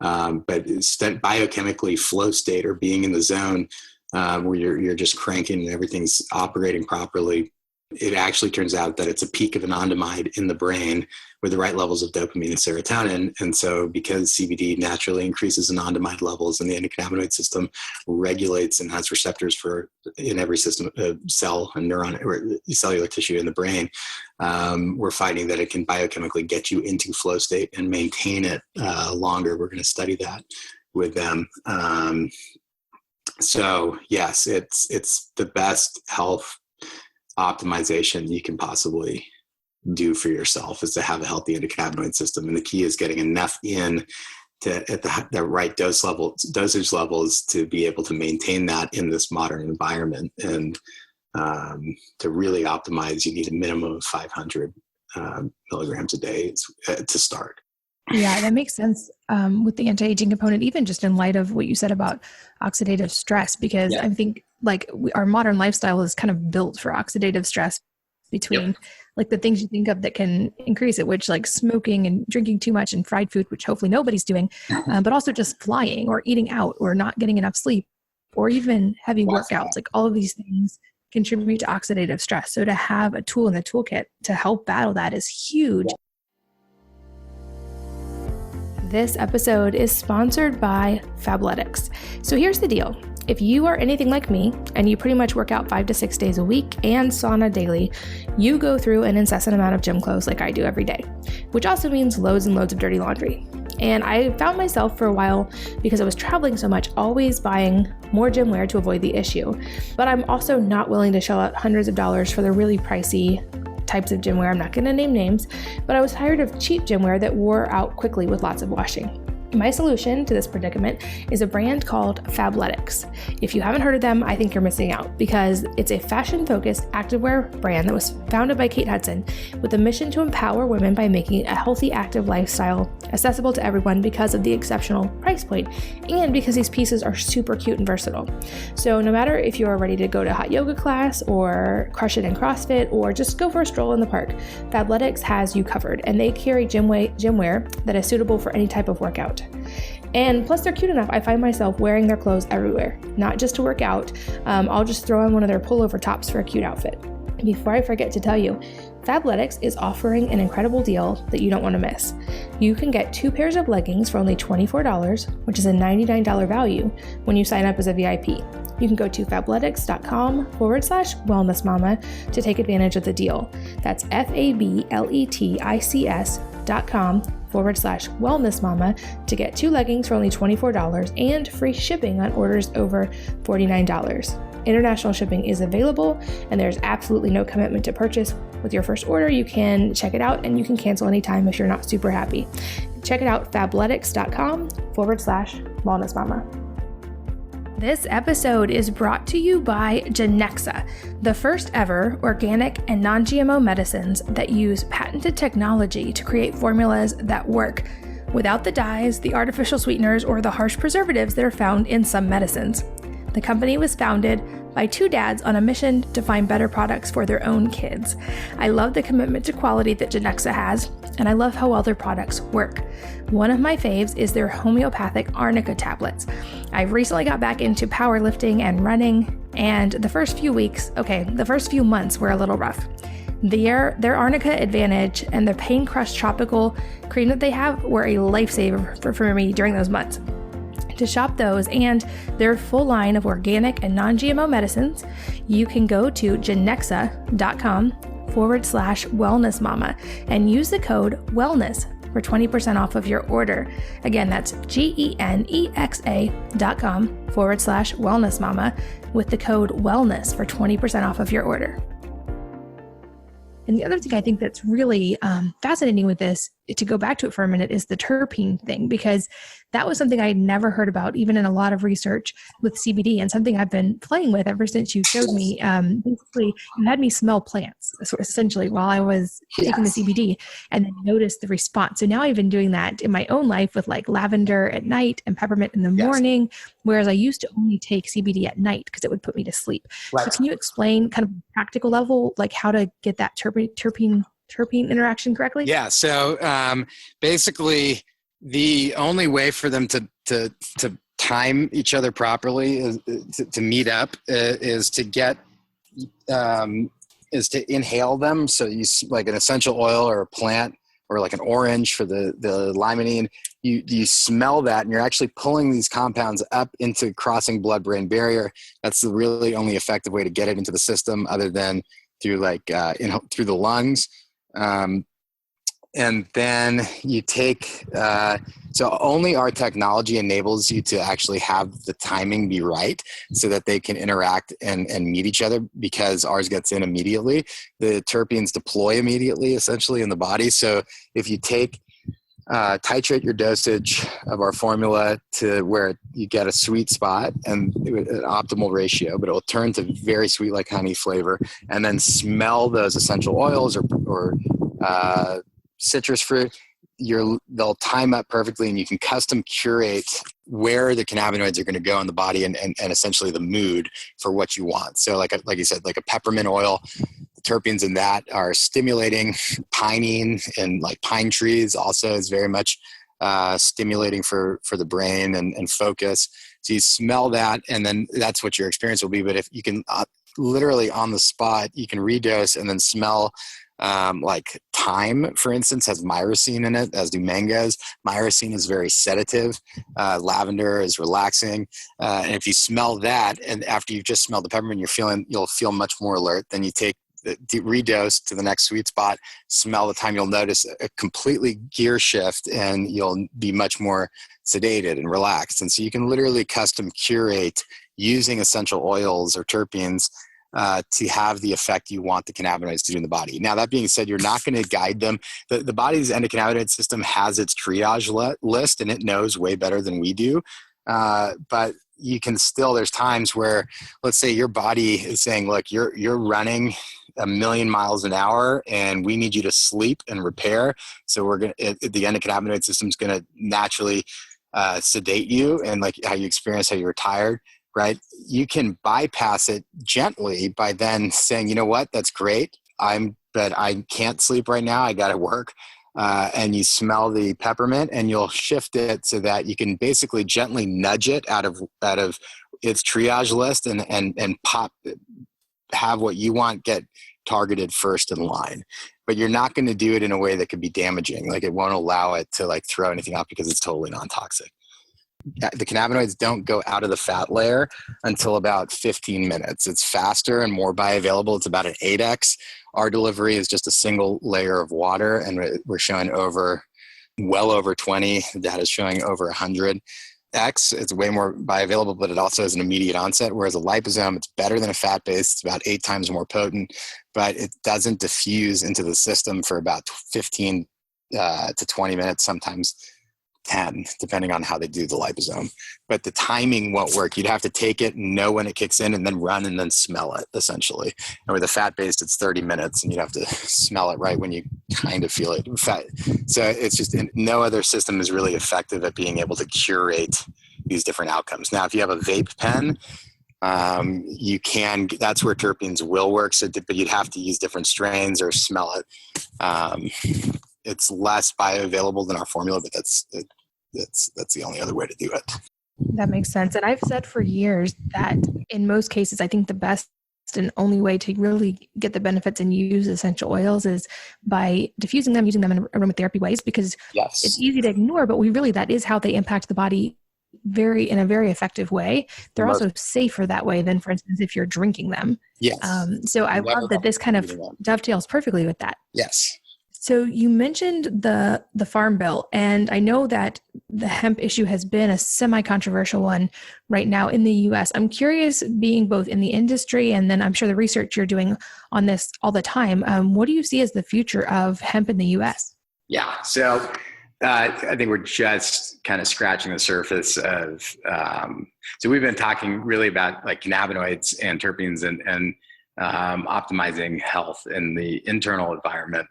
But it's biochemically flow state, or being in the zone where you're just cranking and everything's operating properly. It actually turns out that it's a peak of anandamide in the brain with the right levels of dopamine and serotonin. And so because CBD naturally increases anandamide levels, and the endocannabinoid system regulates and has receptors in every system, cell and neuron or cellular tissue in the brain, we're finding that it can biochemically get you into flow state and maintain it longer. We're going to study that with them. So yes, it's the best health optimization you can possibly do for yourself, is to have a healthy endocannabinoid system. And the key is getting enough in at the right dosage levels to be able to maintain that in this modern environment. And to really optimize, you need a minimum of 500 milligrams a day to start. Yeah, that makes sense with the anti-aging component, even just in light of what you said about oxidative stress, because I think our modern lifestyle is kind of built for oxidative stress between like the things you think of that can increase it, which like smoking and drinking too much and fried food, which hopefully nobody's doing, but also just flying or eating out or not getting enough sleep, or even heavy workouts. Like all of these things contribute to oxidative stress. So to have a tool in the toolkit to help battle that is huge. This episode is sponsored by Fabletics. So here's the deal. If you are anything like me and you pretty much work out 5 to 6 days a week and sauna daily, you go through an incessant amount of gym clothes like I do every day, which also means loads and loads of dirty laundry. And I found myself for a while, because I was traveling so much, always buying more gym wear to avoid the issue. But I'm also not willing to shell out hundreds of dollars for the really pricey types of gym wear. I'm not going to name names, but I was tired of cheap gym wear that wore out quickly with lots of washing. My solution to this predicament is a brand called Fabletics. If you haven't heard of them, I think you're missing out because it's a fashion-focused activewear brand that was founded by Kate Hudson with a mission to empower women by making a healthy, active lifestyle accessible to everyone because of the exceptional price point and because these pieces are super cute and versatile. So no matter if you're ready to go to a hot yoga class or crush it in CrossFit or just go for a stroll in the park, Fabletics has you covered, and they carry gym wear that is suitable for any type of workout. And plus they're cute enough, I find myself wearing their clothes everywhere, not just to work out. I'll just throw on one of their pullover tops for a cute outfit. Before I forget to tell you, Fabletics is offering an incredible deal that you don't want to miss. You can get 2 pairs of leggings for only $24, which is a $99 value when you sign up as a VIP. You can go to fabletics.com/wellnessmama to take advantage of the deal. That's fabletics.com/wellnessmama to get 2 leggings for only $24 and free shipping on orders over $49. International shipping is available, and there's absolutely no commitment to purchase. With your first order, you can check it out and you can cancel anytime if you're not super happy. Check it out, fabletics.com/wellnessmama. This episode is brought to you by Genexa, the first ever organic and non-GMO medicines that use patented technology to create formulas that work without the dyes, the artificial sweeteners, or the harsh preservatives that are found in some medicines. The company was founded by 2 dads on a mission to find better products for their own kids. I love the commitment to quality that Genexa has, and I love how well their products work. One of my faves is their homeopathic arnica tablets. I recently got back into powerlifting and running, and the first few months were a little rough. Their Arnica Advantage and the Pain Crush Tropical Cream that they have were a lifesaver for me during those months. To shop those and their full line of organic and non-GMO medicines, you can go to genexa.com/wellnessmama and use the code wellness for 20% off of your order. Again, that's genexa.com/wellnessmama with the code wellness for 20% off of your order. And the other thing I think that's really fascinating with this, to go back to it for a minute, is the terpene thing, because that was something I had never heard about, even in a lot of research with CBD, and something I've been playing with ever since you showed me. Basically, you had me smell plants, essentially, while I was taking the CBD, and then noticed the response. So now I've been doing that in my own life with like lavender at night and peppermint in the morning, whereas I used to only take CBD at night because it would put me to sleep. Right. So can you explain kind of practical level, like how to get that terpene interaction correctly? Yeah. So basically, the only way for them to time each other properly is to meet up is to get is to inhale them. So you like an essential oil or a plant or like an orange for the limonene. You smell that, and you're actually pulling these compounds up into crossing blood-brain barrier. That's the really only effective way to get it into the system, other than through through the lungs. And then you take, so only our technology enables you to actually have the timing be right so that they can interact and meet each other, because ours gets in immediately. The terpenes deploy immediately, essentially, in the body. So if you titrate your dosage of our formula to where you get a sweet spot and an optimal ratio, but it will turn to very sweet, like honey flavor, and then smell those essential oils or citrus fruit, they'll time up perfectly, and you can custom curate where the cannabinoids are going to go in the body and essentially the mood for what you want. So like you said, like a peppermint oil, the terpenes in that are stimulating. Pinene and like pine trees also is very much stimulating for the brain and focus. So you smell that, and then that's what your experience will be. But if you can literally on the spot, you can redose and then smell. Like thyme, for instance, has myrcene in it, as do mangoes. Myrcene is very sedative. Lavender is relaxing. And if you smell that, and after you've just smelled the peppermint, you'll feel much more alert. Then you take the redose to the next sweet spot, smell the thyme, you'll notice a completely gear shift, and you'll be much more sedated and relaxed. And so you can literally custom curate using essential oils or terpenes to have the effect you want the cannabinoids to do in the body. Now, that being said, you're not going to guide them. The body's endocannabinoid system has its triage list, and it knows way better than we do. But you can still, there's times where, let's say your body is saying, look, you're running 1,000,000 miles an hour and we need you to sleep and repair. So the endocannabinoid system is going to naturally sedate you, and like how you experience how you were tired, right? You can bypass it gently by then saying, you know what, that's great. But I can't sleep right now. I got to work. And you smell the peppermint, and you'll shift it so that you can basically gently nudge it out of its triage list and have what you want get targeted first in line. But you're not going to do it in a way that could be damaging. Like, it won't allow it to like throw anything out because it's totally non-toxic. The cannabinoids don't go out of the fat layer until about 15 minutes. It's faster and more bioavailable. It's about an 8x. Our delivery is just a single layer of water, and we're showing well over 20. The data is showing over 100x. It's way more bioavailable, but it also has an immediate onset, whereas a liposome, it's better than a fat base. It's about 8 times more potent, but it doesn't diffuse into the system for about 15 to 20 minutes, sometimes 10, depending on how they do the liposome. But the timing won't work. You'd have to take it and know when it kicks in, and then run and then smell it, essentially. And with a fat-based, it's 30 minutes, and you'd have to smell it right when you kind of feel it. So it's just, no other system is really effective at being able to curate these different outcomes. Now, if you have a vape pen, that's where terpenes will work. But you'd have to use different strains or smell it. It's less bioavailable than our formula, but that's the only other way to do it. That makes sense. And I've said for years that in most cases, I think the best and only way to really get the benefits and use essential oils is by diffusing them, using them in aromatherapy ways, because it's easy to ignore, but that is how they impact the body in a very effective way. They're also safer that way than, for instance, if you're drinking them. Yes. So I love that this kind of dovetails perfectly with that. Yes. So you mentioned the Farm Bill, and I know that the hemp issue has been a semi-controversial one right now in the U.S. I'm curious, being both in the industry and then I'm sure the research you're doing on this all the time, what do you see as the future of hemp in the U.S.? Yeah, so I think we're just kind of scratching the surface of, so we've been talking really about like cannabinoids and terpenes and optimizing health in the internal environment.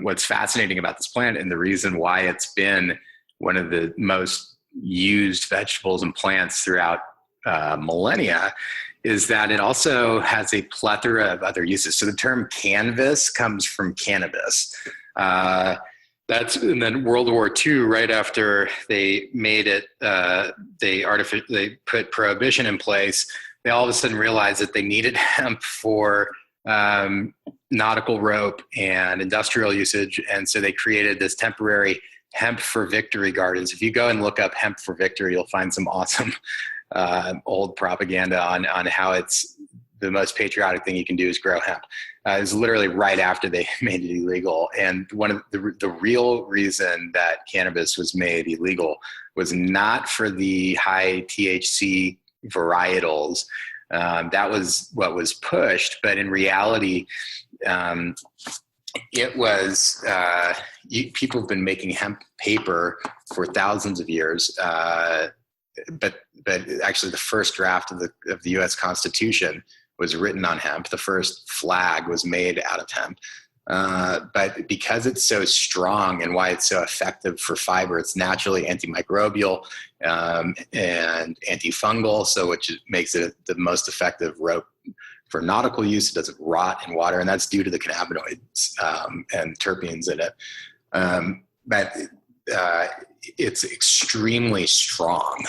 What's fascinating about this plant, and the reason why it's been one of the most used vegetables and plants throughout millennia, is that it also has a plethora of other uses. So the term canvas comes from cannabis. And then World War II, right after they made it, they put prohibition in place. They all of a sudden realized that they needed hemp for nautical rope and industrial usage. And so they created this temporary hemp for victory gardens. If you go and look up hemp for victory, you'll find some awesome old propaganda on how it's the most patriotic thing you can do is grow hemp. It was literally right after they made it illegal. And one of the real reason that cannabis was made illegal was not for the high THC varietals. That was what was pushed, but in reality, it was people have been making hemp paper for thousands of years, but actually the first draft of the U.S. Constitution was written on hemp. The first flag was made out of hemp. But because it's so strong and why it's so effective for fiber, it's naturally antimicrobial and antifungal, so which makes it the most effective rope for nautical use. It doesn't rot in water, and that's due to the cannabinoids and terpenes in it. But it's extremely strong.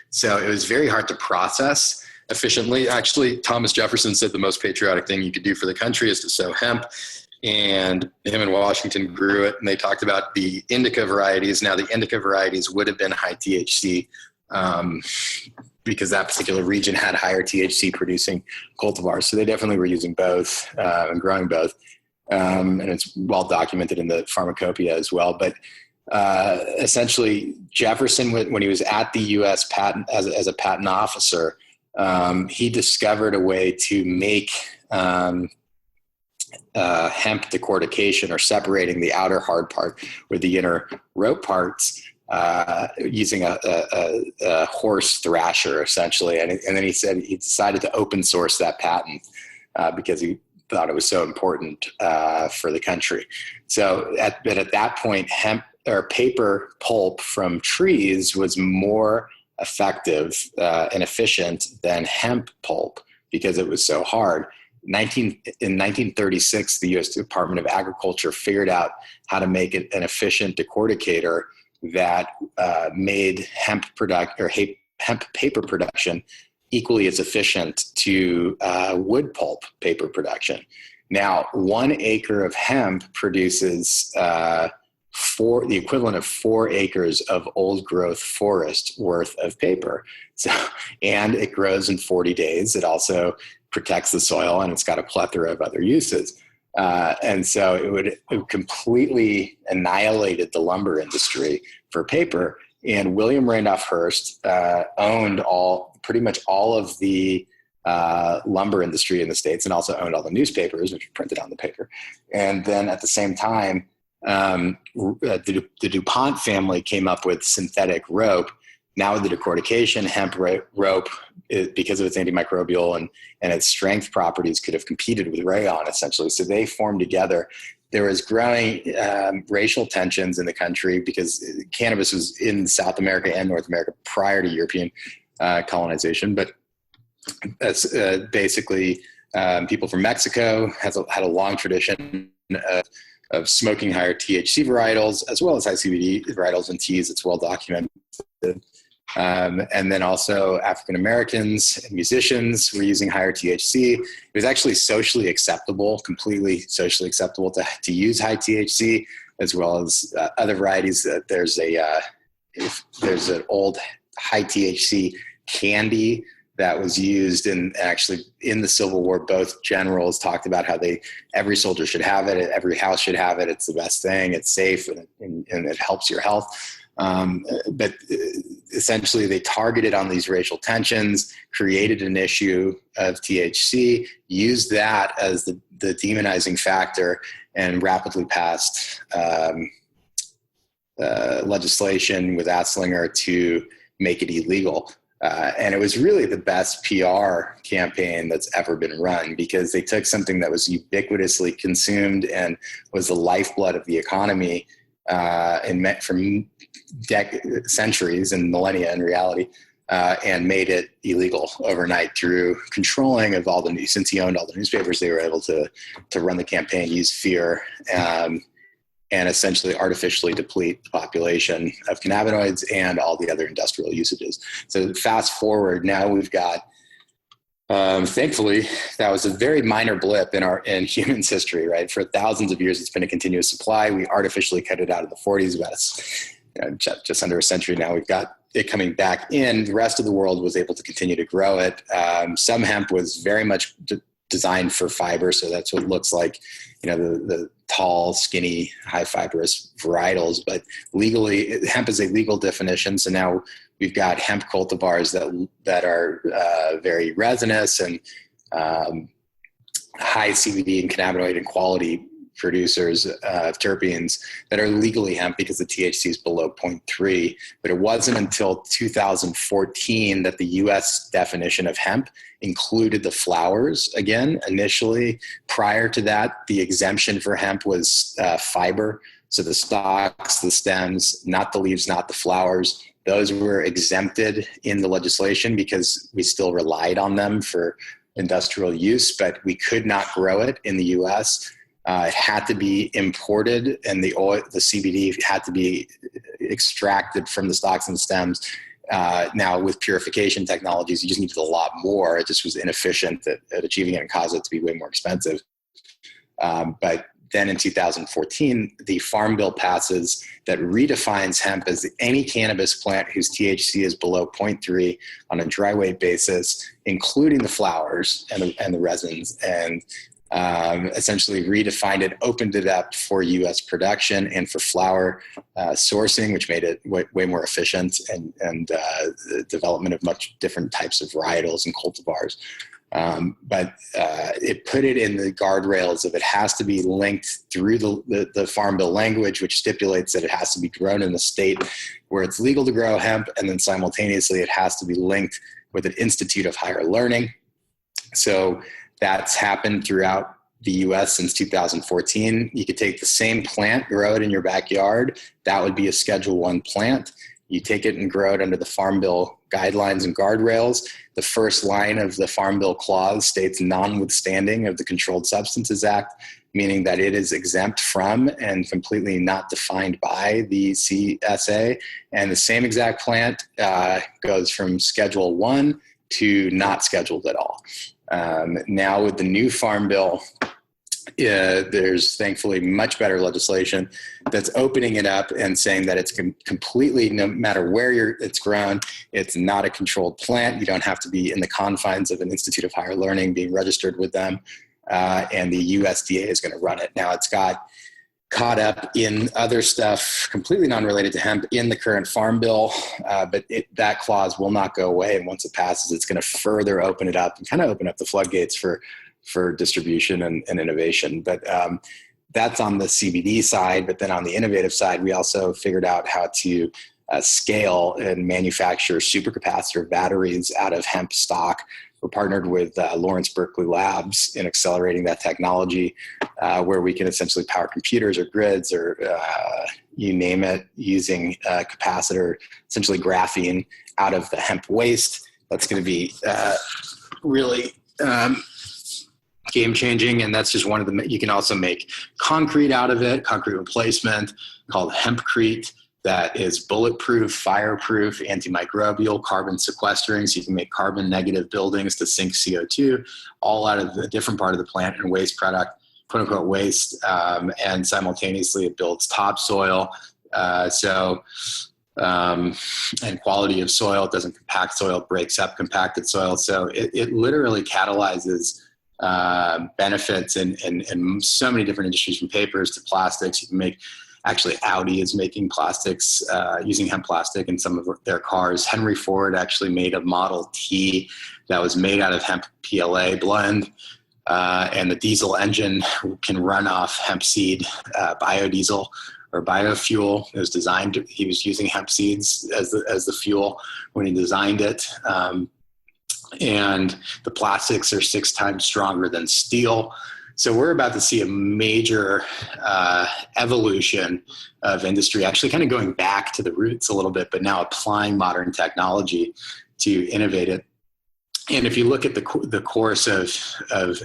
So it was very hard to process efficiently. Actually, Thomas Jefferson said the most patriotic thing you could do for the country is to sow hemp, and him and Washington grew it, and they talked about the indica varieties. Now, the indica varieties would have been high THC because that particular region had higher THC producing cultivars. So they definitely were using both and growing both. And it's well documented in the pharmacopoeia as well. But essentially, Jefferson, when he was at the U.S. patent as a patent officer, he discovered a way to make hemp decortication, or separating the outer hard part with the inner rope parts, using a horse thrasher, essentially. And then he said he decided to open source that patent because he thought it was so important for the country. So at that point, hemp or paper pulp from trees was more effective and efficient than hemp pulp because it was so hard. In 1936, the U.S. Department of Agriculture figured out how to make it an efficient decorticator that made hemp paper production equally as efficient to wood pulp paper production. Now, 1 acre of hemp produces the equivalent of 4 acres of old growth forest worth of paper. So, and it grows in 40 days. It also protects the soil, and it's got a plethora of other uses. And so it completely annihilated the lumber industry for paper. And William Randolph Hearst owned pretty much all of the lumber industry in the States, and also owned all the newspapers, which were printed on the paper. And then at the same time, the DuPont family came up with synthetic rope. Now with the decortication, hemp rope, because of its antimicrobial and its strength properties, could have competed with rayon, essentially. So they formed together. There was growing racial tensions in the country because cannabis was in South America and North America prior to European colonization. But basically, people from Mexico had a long tradition of smoking higher THC varietals, as well as high CBD varietals and teas. It's well documented. And then also African Americans and musicians were using higher THC. It was actually socially acceptable, completely socially acceptable to use high THC, as well as other varieties. There's an old high THC candy that was used in the Civil War. Both generals talked about how every soldier should have it. Every house should have it. It's the best thing. It's safe and it helps your health. But essentially they targeted on these racial tensions, created an issue of THC, used that as the demonizing factor, and rapidly passed legislation with Atzlinger to make it illegal. And it was really the best PR campaign that's ever been run, because they took something that was ubiquitously consumed and was the lifeblood of the economy from centuries and millennia in reality, and made it illegal overnight through controlling of all the news. Since he owned all the newspapers, they were able to run the campaign, use fear, and essentially artificially deplete the population of cannabinoids and all the other industrial usages. So fast forward, now we've got, thankfully, that was a very minor blip in humans' history, right? For thousands of years, it's been a continuous supply. We artificially cut it out in the 40s, about just under a century now. We've got it coming back in. The rest of the world was able to continue to grow it. Some hemp was very much designed for fiber, so that's what it looks like, the tall, skinny, high fibrous varietals. But legally, hemp is a legal definition. So now we've got hemp cultivars that are very resinous and high CBD and cannabinoid and quality producers of terpenes that are legally hemp because the THC is below 0.3. But it wasn't until 2014 that the US definition of hemp included the flowers again. Initially, prior to that, the exemption for hemp was fiber. So the stalks, the stems, not the leaves, not the flowers. Those were exempted in the legislation because we still relied on them for industrial use, but we could not grow it in the US. It had to be imported, and the CBD had to be extracted from the stalks and stems. Now, with purification technologies, you just needed a lot more. It just was inefficient at achieving it and caused it to be way more expensive. But then in 2014, the Farm Bill passes that redefines hemp as any cannabis plant whose THC is below 0.3 on a dry weight basis, including the flowers and the resins. And essentially redefined it, opened it up for U.S. production and for flower sourcing, which made it way more efficient, and the development of much different types of varietals and cultivars. But it put it in the guardrails of it has to be linked through the Farm Bill language, which stipulates that it has to be grown in the state where it's legal to grow hemp, and then simultaneously it has to be linked with an Institute of Higher Learning. So that's happened throughout the U.S. since 2014. You could take the same plant, grow it in your backyard. That would be a Schedule I plant. You take it and grow it under the Farm Bill guidelines and guardrails. The first line of the Farm Bill clause states notwithstanding of the Controlled Substances Act, meaning that it is exempt from and completely not defined by the CSA. And the same exact plant goes from Schedule I to not scheduled at all. Now with the new Farm Bill, there's thankfully much better legislation that's opening it up and saying that it's completely, no matter where it's grown, it's not a controlled plant. You don't have to be in the confines of an Institute of Higher Learning being registered with them. And the USDA is going to run it. Now it's got caught up in other stuff completely non-related to hemp in the current Farm Bill, but that clause will not go away. And once it passes, it's going to further open it up and kind of open up the floodgates for distribution and innovation. But that's on the CBD side. But then on the innovative side, we also figured out how to scale and manufacture supercapacitor batteries out of hemp stock. We're partnered with Lawrence Berkeley Labs in accelerating that technology, where we can essentially power computers or grids or you name it, using capacitor, essentially graphene out of the hemp waste. That's going to be really game changing. And that's just one of the, you can also make concrete out of it, concrete replacement called hempcrete. That is bulletproof, fireproof, antimicrobial, carbon sequestering. So you can make carbon negative buildings to sink CO2 all out of a different part of the plant and waste product, quote unquote waste. And simultaneously it builds topsoil. And quality of soil. It doesn't compact soil, it breaks up compacted soil. So it literally catalyzes benefits in so many different industries, from papers to plastics. You can make, actually Audi is making plastics using hemp plastic in some of their cars. Henry Ford actually made a Model T that was made out of hemp PLA blend. And the diesel engine can run off hemp seed biodiesel or biofuel. It was designed, he was using hemp seeds as the fuel when he designed it. And the plastics are 6 times stronger than steel. So we're about to see a major evolution of industry, actually kind of going back to the roots a little bit, but now applying modern technology to innovate it. And if you look at the course of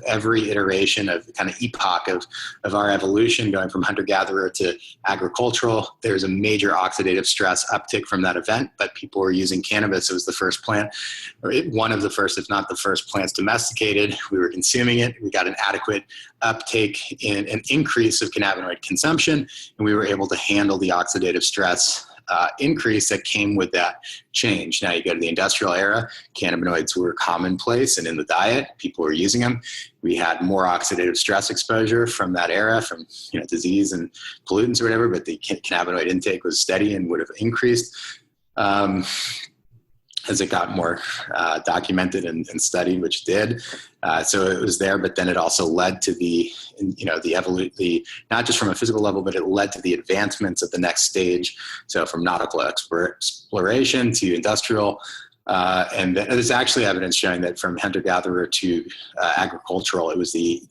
every iteration of kind of epoch of our evolution, going from hunter-gatherer to agricultural, there's a major oxidative stress uptick from that event. But people were using cannabis. It was the first plant, or one of the first, if not the first plants domesticated. We were consuming it. We got an adequate uptake in an increase of cannabinoid consumption, and we were able to handle the oxidative stress increase that came with that change. Now you go to the industrial era, cannabinoids were commonplace and in the diet, people were using them. We had more oxidative stress exposure from that era, from disease and pollutants or whatever, but the cannabinoid intake was steady and would have increased as it got more documented and studied, which it did. So it was there, but then it also led to the not just from a physical level, but it led to the advancements of the next stage. So from nautical exploration to industrial, and there's actually evidence showing that from hunter-gatherer to agricultural, it was the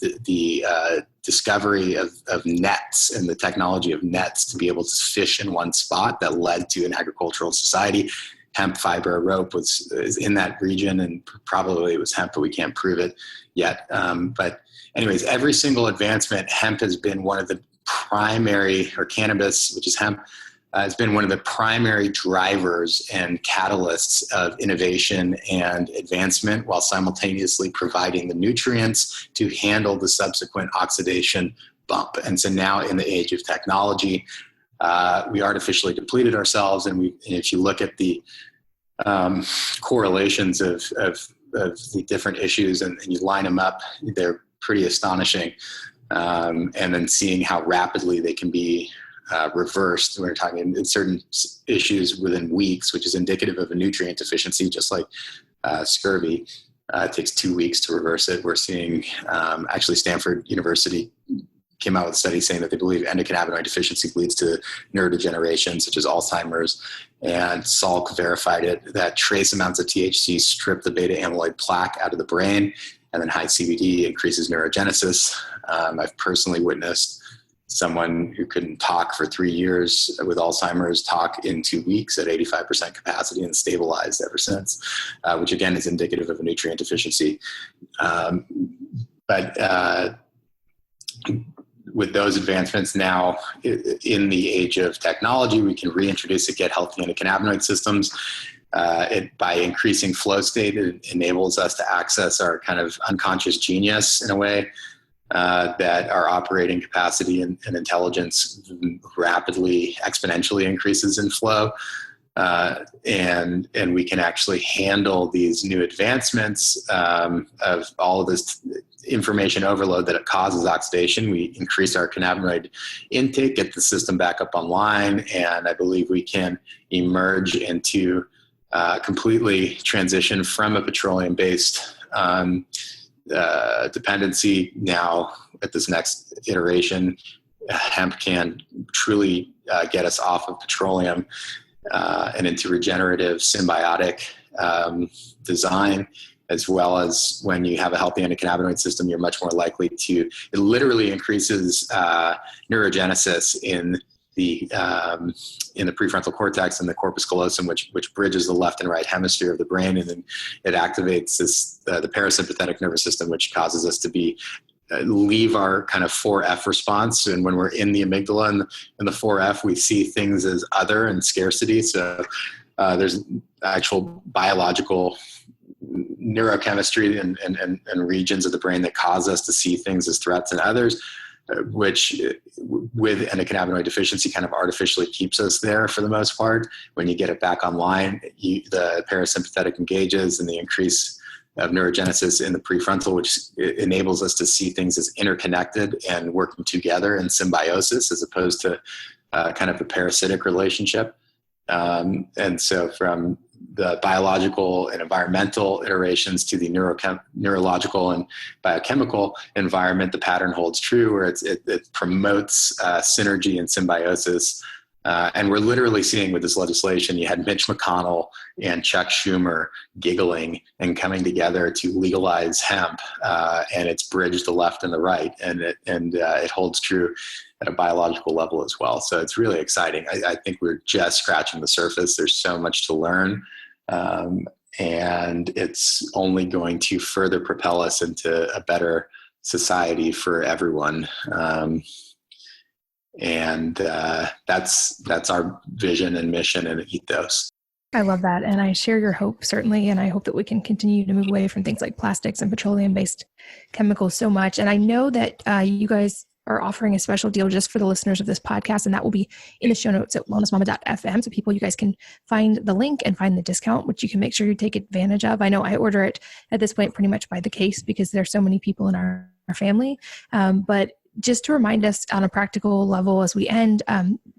discovery of nets and the technology of nets to be able to fish in one spot that led to an agricultural society. Hemp fiber rope is in that region, and probably it was hemp, but we can't prove it yet. But anyways, every single advancement, hemp has been one of the primary, or cannabis, which is hemp, has been one of the primary drivers and catalysts of innovation and advancement, while simultaneously providing the nutrients to handle the subsequent oxidation bump. And so now in the age of technology, we artificially depleted ourselves, and if you look at the correlations of the different issues and you line them up, they're pretty astonishing. And then seeing how rapidly they can be reversed. We're talking in certain issues within weeks, which is indicative of a nutrient deficiency, just like scurvy. It takes 2 weeks to reverse it. We're seeing actually Stanford University came out with a study saying that they believe endocannabinoid deficiency leads to neurodegeneration, such as Alzheimer's. And Salk verified it, that trace amounts of THC strip the beta amyloid plaque out of the brain, and then high CBD increases neurogenesis. I've personally witnessed someone who couldn't talk for 3 years with Alzheimer's talk in 2 weeks at 85% capacity and stabilized ever since, which again is indicative of a nutrient deficiency. But with those advancements now in the age of technology, we can reintroduce and get healthy endocannabinoid systems. By increasing flow state, it enables us to access our kind of unconscious genius in a way that our operating capacity and intelligence rapidly, exponentially increases in flow. And we can actually handle these new advancements of all of this information overload that it causes oxidation. We increase our cannabinoid intake, get the system back up online, and I believe we can emerge into completely transition from a petroleum-based dependency. Now, at this next iteration, hemp can truly get us off of petroleum and into regenerative, symbiotic design, as well as when you have a healthy endocannabinoid system, you're much more likely to, it literally increases neurogenesis in the prefrontal cortex and the corpus callosum, which bridges the left and right hemisphere of the brain, and then it activates the parasympathetic nervous system, which causes us to leave our kind of 4F response. And when we're in the amygdala and the 4F, we see things as other and scarcity. So there's actual biological neurochemistry and regions of the brain that cause us to see things as threats and others, which with endocannabinoid deficiency kind of artificially keeps us there for the most part. When you get it back online, the parasympathetic engages and the increase of neurogenesis in the prefrontal, which enables us to see things as interconnected and working together in symbiosis, as opposed to kind of a parasitic relationship. And so from the biological and environmental iterations to the neurological and biochemical environment, the pattern holds true, where it promotes synergy and symbiosis. And we're literally seeing with this legislation, you had Mitch McConnell and Chuck Schumer giggling and coming together to legalize hemp, and it's bridged the left and the right, and it holds true at a biological level as well. So it's really exciting. I think we're just scratching the surface. There's so much to learn, and it's only going to further propel us into a better society for everyone. And that's our vision and mission and ethos. I love that. And I share your hope, certainly. And I hope that we can continue to move away from things like plastics and petroleum-based chemicals so much. And I know that you guys are offering a special deal just for the listeners of this podcast, and that will be in the show notes at wellnessmama.fm. So people, you guys can find the link and find the discount, which you can make sure you take advantage of. I know I order it at this point pretty much by the case because there's so many people in our family. But just to remind us on a practical level as we end,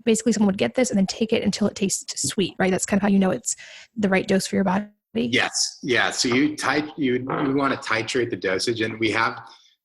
basically someone would get this and then take it until it tastes sweet, right? That's kind of how you know it's the right dose for your body. Yes. Yeah. So you want to titrate the dosage, and we have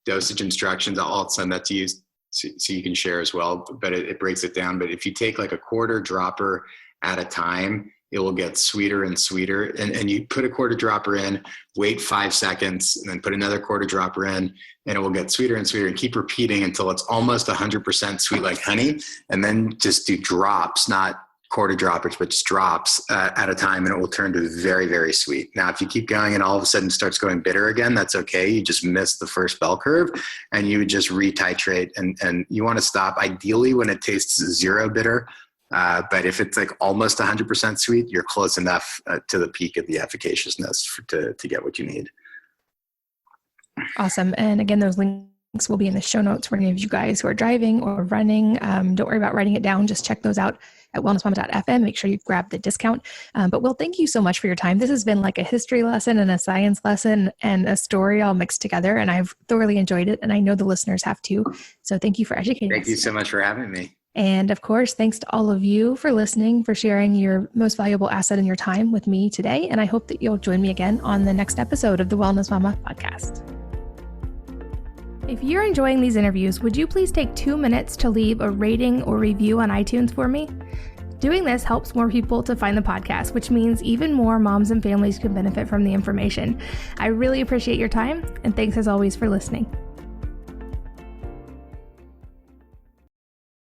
dosage instructions. I'll send that to you so you can share as well, but it breaks it down. But if you take like a quarter dropper at a time, it will get sweeter and sweeter. And you put a quarter dropper in, wait 5 seconds, and then put another quarter dropper in, and it will get sweeter and sweeter, and keep repeating until it's almost 100% sweet like honey. And then just do drops, not quarter droppers, but just drops at a time, and it will turn to very, very sweet. Now, if you keep going and all of a sudden it starts going bitter again, that's okay. You just missed the first bell curve, and you would just retitrate. And you want to stop ideally when it tastes zero bitter. But if it's like almost 100% sweet, you're close enough to the peak of the efficaciousness to get what you need. Awesome. And again, those links will be in the show notes for any of you guys who are driving or running. Don't worry about writing it down. Just check those out at wellnessmama.fm. Make sure you grab the discount. But Will, thank you so much for your time. This has been like a history lesson and a science lesson and a story all mixed together. And I've thoroughly enjoyed it. And I know the listeners have too. So thank you for educating us. Thank you so much for having me. And of course, thanks to all of you for listening, for sharing your most valuable asset in your time with me today. And I hope that you'll join me again on the next episode of the Wellness Mama podcast. If you're enjoying these interviews, would you please take 2 minutes to leave a rating or review on iTunes for me? Doing this helps more people to find the podcast, which means even more moms and families can benefit from the information. I really appreciate your time, and thanks as always for listening.